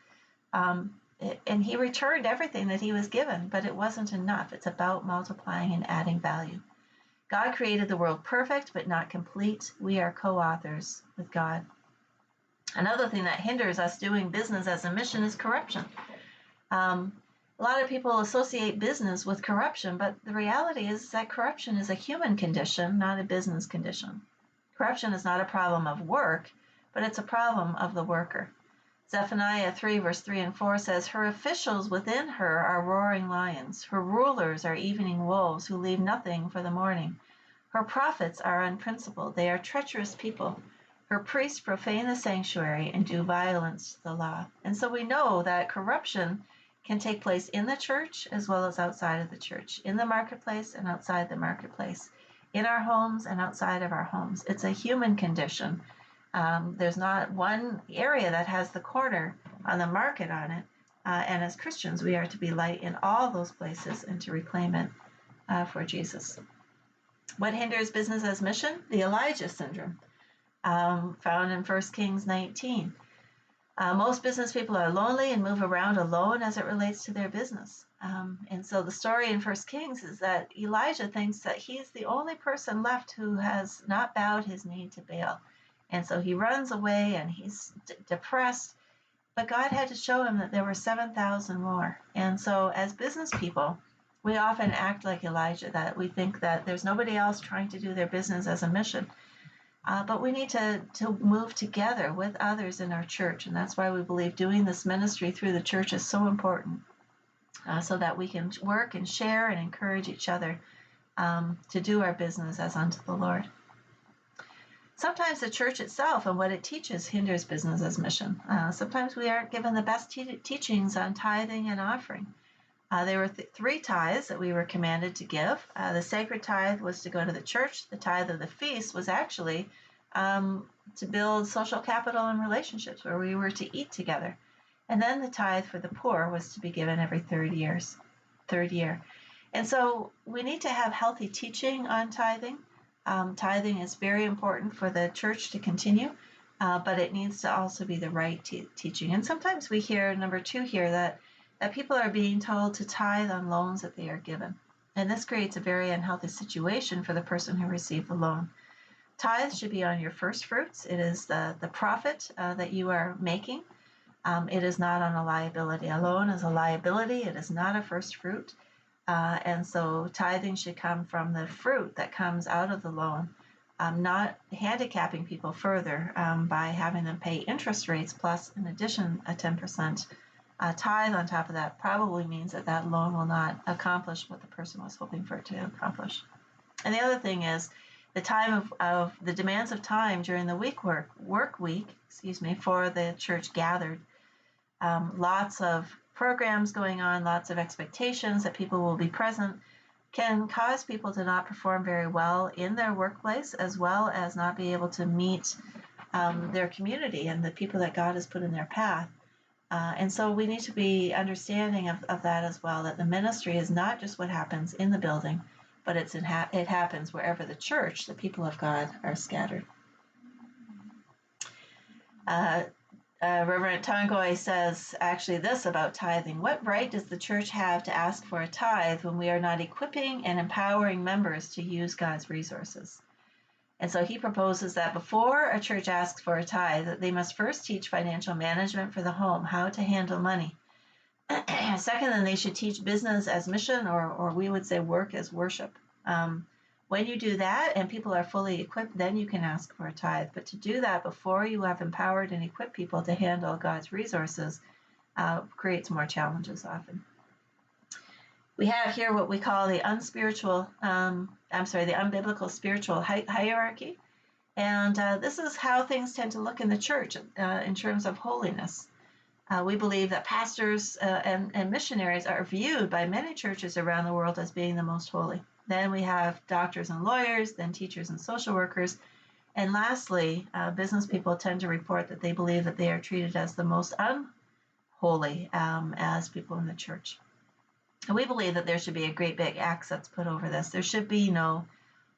S1: And he returned everything that he was given, but it wasn't enough. It's about multiplying and adding value. God created the world perfect but not complete. We are co-authors with God. Another thing that hinders us doing business as a mission is corruption. A lot of people associate business with corruption, but the reality is that corruption is a human condition, not a business condition. Corruption is not a problem of work, but it's a problem of the worker. Zephaniah 3, verse 3 and 4 says, "Her officials within her are roaring lions. Her rulers are evening wolves who leave nothing for the morning. Her prophets are unprincipled. They are treacherous people. Her priests profane the sanctuary and do violence to the law." And so we know that corruption can take place in the church as well as outside of the church, in the marketplace and outside the marketplace, in our homes and outside of our homes. It's a human condition. There's not one area that has the corner on the market on it. And as Christians, we are to be light in all those places and to reclaim it for Jesus. What hinders business as mission? The Elijah syndrome, found in 1 Kings 19. Most business people are lonely and move around alone as it relates to their business. And so the story in 1 Kings is that Elijah thinks that he's the only person left who has not bowed his knee to Baal. And so he runs away and he's depressed. But God had to show him that there were 7,000 more. And so as business people, we often act like Elijah, that we think that there's nobody else trying to do their business as a mission. But we need to move together with others in our church. And that's why we believe doing this ministry through the church is so important, so that we can work and share and encourage each other to do our business as unto the Lord. Sometimes the church itself and what it teaches hinders business as mission. Sometimes we aren't given the best teachings on tithing and offering. There were 3 tithes that we were commanded to give. The sacred tithe was to go to the church. The tithe of the feast was actually to build social capital and relationships where we were to eat together. And then the tithe for the poor was to be given every third year. And so we need to have healthy teaching on tithing. Tithing is very important for the church to continue, but it needs to also be the right teaching. And sometimes we hear, number 2 here, that people are being told to tithe on loans that they are given. And this creates a very unhealthy situation for the person who received the loan. Tithes should be on your first fruits. It is the profit that you are making. It is not on a liability. A loan is a liability. It is not a first fruit. And so tithing should come from the fruit that comes out of the loan, not handicapping people further by having them pay interest rates plus, in addition, a 10% tithe on top of that. Probably means that loan will not accomplish what the person was hoping for it to accomplish. And the other thing is the time of the demands of time during the work week, for the church gathered. Lots of programs going on, lots of expectations that people will be present, can cause people to not perform very well in their workplace, as well as not be able to meet their community and the people that God has put in their path. And so we need to be understanding of that as well, that the ministry is not just what happens in the building, but it happens wherever the church, the people of God, are scattered. Reverend Tangoy says actually this about tithing: "What right does the church have to ask for a tithe when we are not equipping and empowering members to use God's resources?" And so he proposes that before a church asks for a tithe, that they must first teach financial management for the home, how to handle money. Second, then they should teach business as mission, or we would say work as worship. When you do that and people are fully equipped, then you can ask for a tithe. But to do that before you have empowered and equipped people to handle God's resources creates more challenges often. We have here what we call the unbiblical spiritual hierarchy. And this is how things tend to look in the church in terms of holiness. We believe that pastors and missionaries are viewed by many churches around the world as being the most holy. Then we have doctors and lawyers, then teachers and social workers. And lastly, business people tend to report that they believe that they are treated as the most unholy as people in the church. And we believe that there should be a great big X that's put over this. There should be no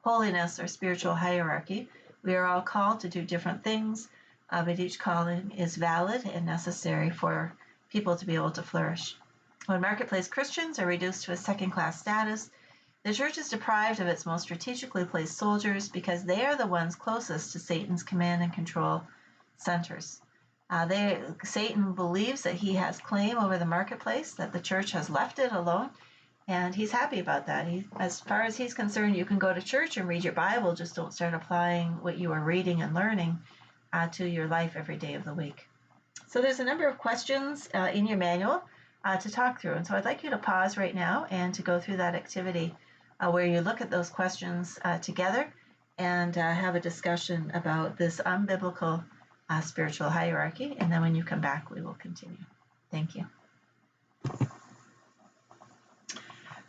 S1: holiness or spiritual hierarchy. We are all called to do different things, but each calling is valid and necessary for people to be able to flourish. When marketplace Christians are reduced to a second-class status, The church is deprived of its most strategically placed soldiers because they are the ones closest to Satan's command and control centers. Satan believes that he has claim over the marketplace, that the church has left it alone, and he's happy about that. As far as he's concerned, you can go to church and read your Bible, just don't start applying what you are reading and learning to your life every day of the week. So there's a number of questions in your manual to talk through. And so I'd like you to pause right now and to go through that activity where you look at those questions together and have a discussion about this unbiblical spiritual hierarchy. And then when you come back, we will continue. Thank you.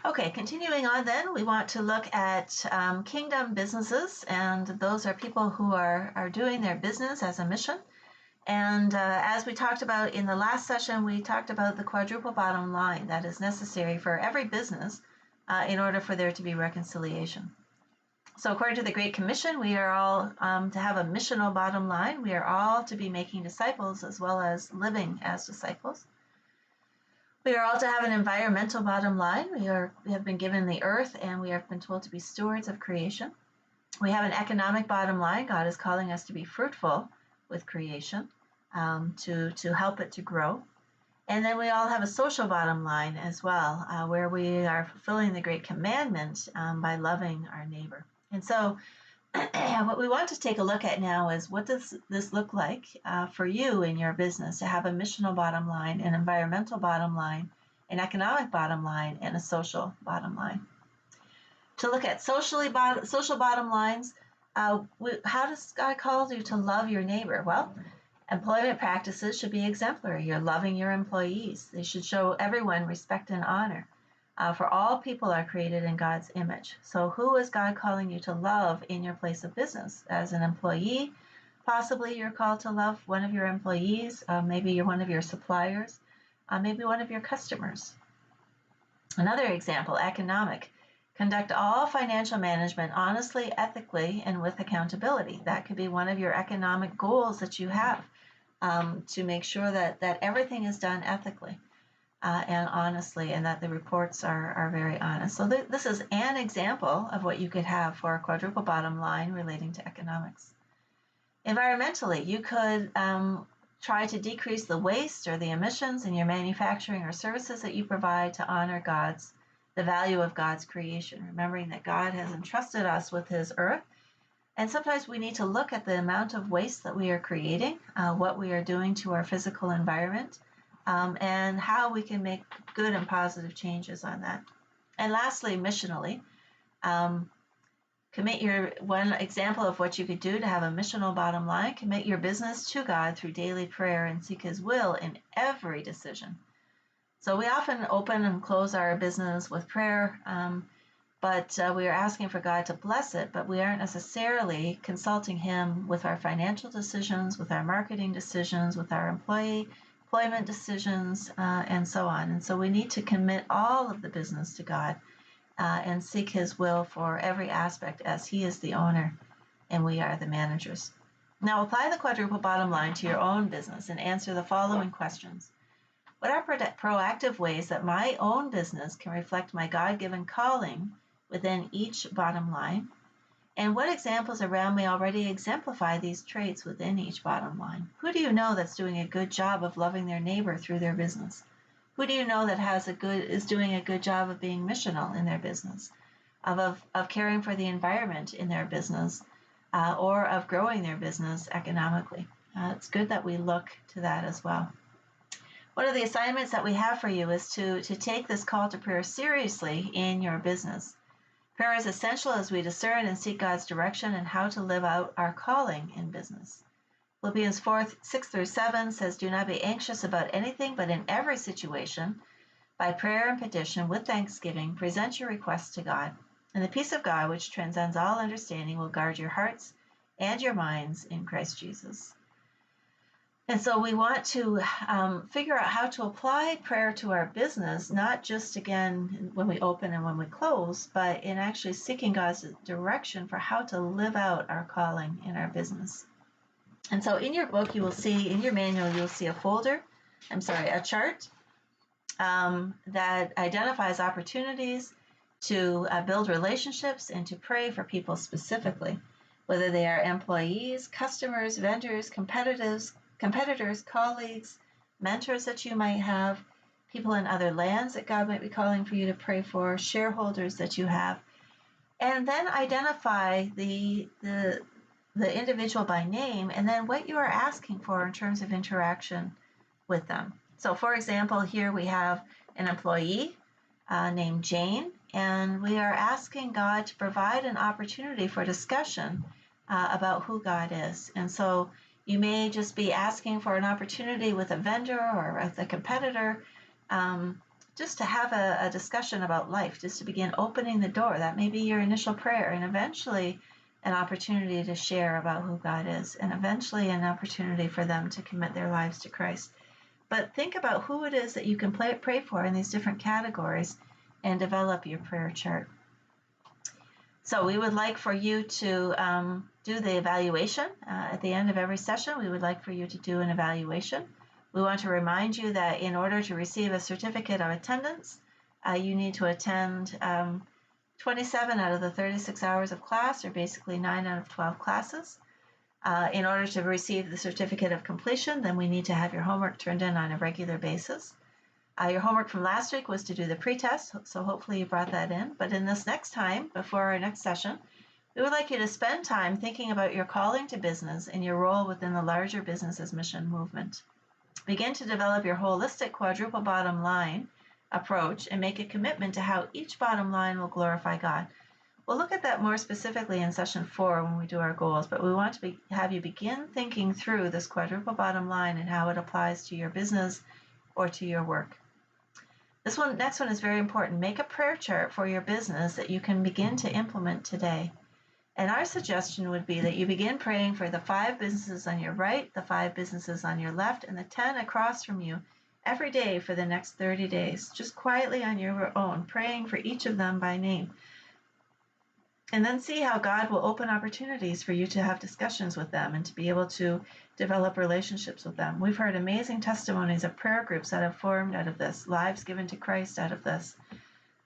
S1: Okay, continuing on then, we want to look at kingdom businesses, and those are people who are doing their business as a mission. And as we talked about in the last session, we talked about the quadruple bottom line that is necessary for every business in order for there to be reconciliation. So according to the Great Commission, we are all to have a missional bottom line. We are all to be making disciples as well as living as disciples. We are all to have an environmental bottom line. We have been given the earth, and we have been told to be stewards of creation. We have an economic bottom line. God is calling us to be fruitful with creation, to help it to grow. And then we all have a social bottom line as well, where we are fulfilling the great commandment by loving our neighbor. And so what we want to take a look at now is, what does this look like for you in your business to have a missional bottom line, an environmental bottom line, an economic bottom line, and a social bottom line. To look at social bottom lines, how does God call you to love your neighbor? Well, employment practices should be exemplary. You're loving your employees. They should show everyone respect and honor. For all people are created in God's image. So who is God calling you to love in your place of business? As an employee, possibly you're called to love one of your employees. Maybe you're one of your suppliers. Maybe one of your customers. Another example, economic. Conduct all financial management honestly, ethically, and with accountability. That could be one of your economic goals that you have, to make sure that everything is done ethically and honestly, and that the reports are very honest. So this is an example of what you could have for a quadruple bottom line relating to economics. Environmentally, you could try to decrease the waste or the emissions in your manufacturing or services that you provide to honor the value of God's creation, remembering that God has entrusted us with his earth. And sometimes we need to look at the amount of waste that we are creating, what we are doing to our physical environment, and how we can make good and positive changes on that. And lastly, missionally, one example of what you could do to have a missional bottom line: commit your business to God through daily prayer and seek his will in every decision. So we often open and close our business with prayer, but we are asking for God to bless it, but we aren't necessarily consulting him with our financial decisions, with our marketing decisions, with our employment decisions, and so on. And so we need to commit all of the business to God and seek his will for every aspect, as he is the owner and we are the managers. Now apply the quadruple bottom line to your own business and answer the following questions. What are proactive ways that my own business can reflect my God-given calling within each bottom line? And what examples around me already exemplify these traits within each bottom line? Who do you know that's doing a good job of loving their neighbor through their business? Who do you know that is doing a good job of being missional in their business, of caring for the environment in their business, or of growing their business economically? It's good that we look to that as well. One of the assignments that we have for you is to take this call to prayer seriously in your business. Prayer is essential as we discern and seek God's direction and how to live out our calling in business. Philippians 4:6-7 says, "Do not be anxious about anything, but in every situation, by prayer and petition, with thanksgiving, present your requests to God. And the peace of God, which transcends all understanding, will guard your hearts and your minds in Christ Jesus." And so we want to figure out how to apply prayer to our business, not just, again, when we open and when we close, but in actually seeking God's direction for how to live out our calling in our business. And so in your book, you will see, in your manual, you'll see a chart that identifies opportunities to build relationships and to pray for people specifically, whether they are employees, customers, vendors, competitors, colleagues, mentors that you might have, people in other lands that God might be calling for you to pray for, shareholders that you have, and then identify the individual by name, and then what you are asking for in terms of interaction with them. So, for example, here we have an employee named Jane, and we are asking God to provide an opportunity for discussion about who God is. And so you may just be asking for an opportunity with a vendor or with a competitor, just to have a discussion about life, just to begin opening the door. That may be your initial prayer, and eventually an opportunity to share about who God is, and eventually an opportunity for them to commit their lives to Christ. But think about who it is that you can pray for in these different categories and develop your prayer chart. So we would like for you to do the evaluation. At the end of every session, we would like for you to do an evaluation. We want to remind you that in order to receive a certificate of attendance, you need to attend 27 out of the 36 hours of class, or basically 9 out of 12 classes. In order to receive the certificate of completion, then we need to have your homework turned in on a regular basis. Your homework from last week was to do the pretest, so hopefully you brought that in. But in this next time, before our next session, we would like you to spend time thinking about your calling to business and your role within the larger business as mission movement. Begin to develop your holistic quadruple bottom line approach and make a commitment to how each bottom line will glorify God. We'll look at that more specifically in session 4 when we do our goals, but we want to have you begin thinking through this quadruple bottom line and how it applies to your business or to your work. This next one is very important. Make a prayer chart for your business that you can begin to implement today. And our suggestion would be that you begin praying for the 5 businesses on your right, the 5 businesses on your left, and the 10 across from you every day for the next 30 days, just quietly on your own, praying for each of them by name. And then see how God will open opportunities for you to have discussions with them and to be able to develop relationships with them. We've heard amazing testimonies of prayer groups that have formed out of this, lives given to Christ out of this.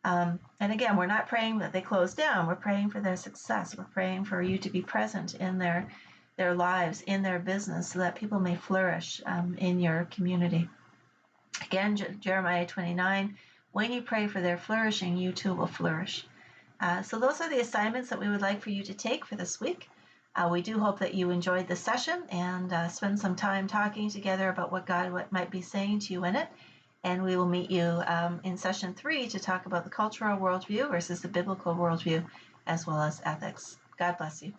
S1: And again, we're not praying that they close down. We're praying for their success. We're praying for you to be present in their lives, in their business, so that people may flourish in your community. Again, Jeremiah 29, when you pray for their flourishing, you too will flourish. So those are the assignments that we would like for you to take for this week. We do hope that you enjoyed the session and spend some time talking together about what God might be saying to you in it. And we will meet you in session 3 to talk about the cultural worldview versus the biblical worldview, as well as ethics. God bless you.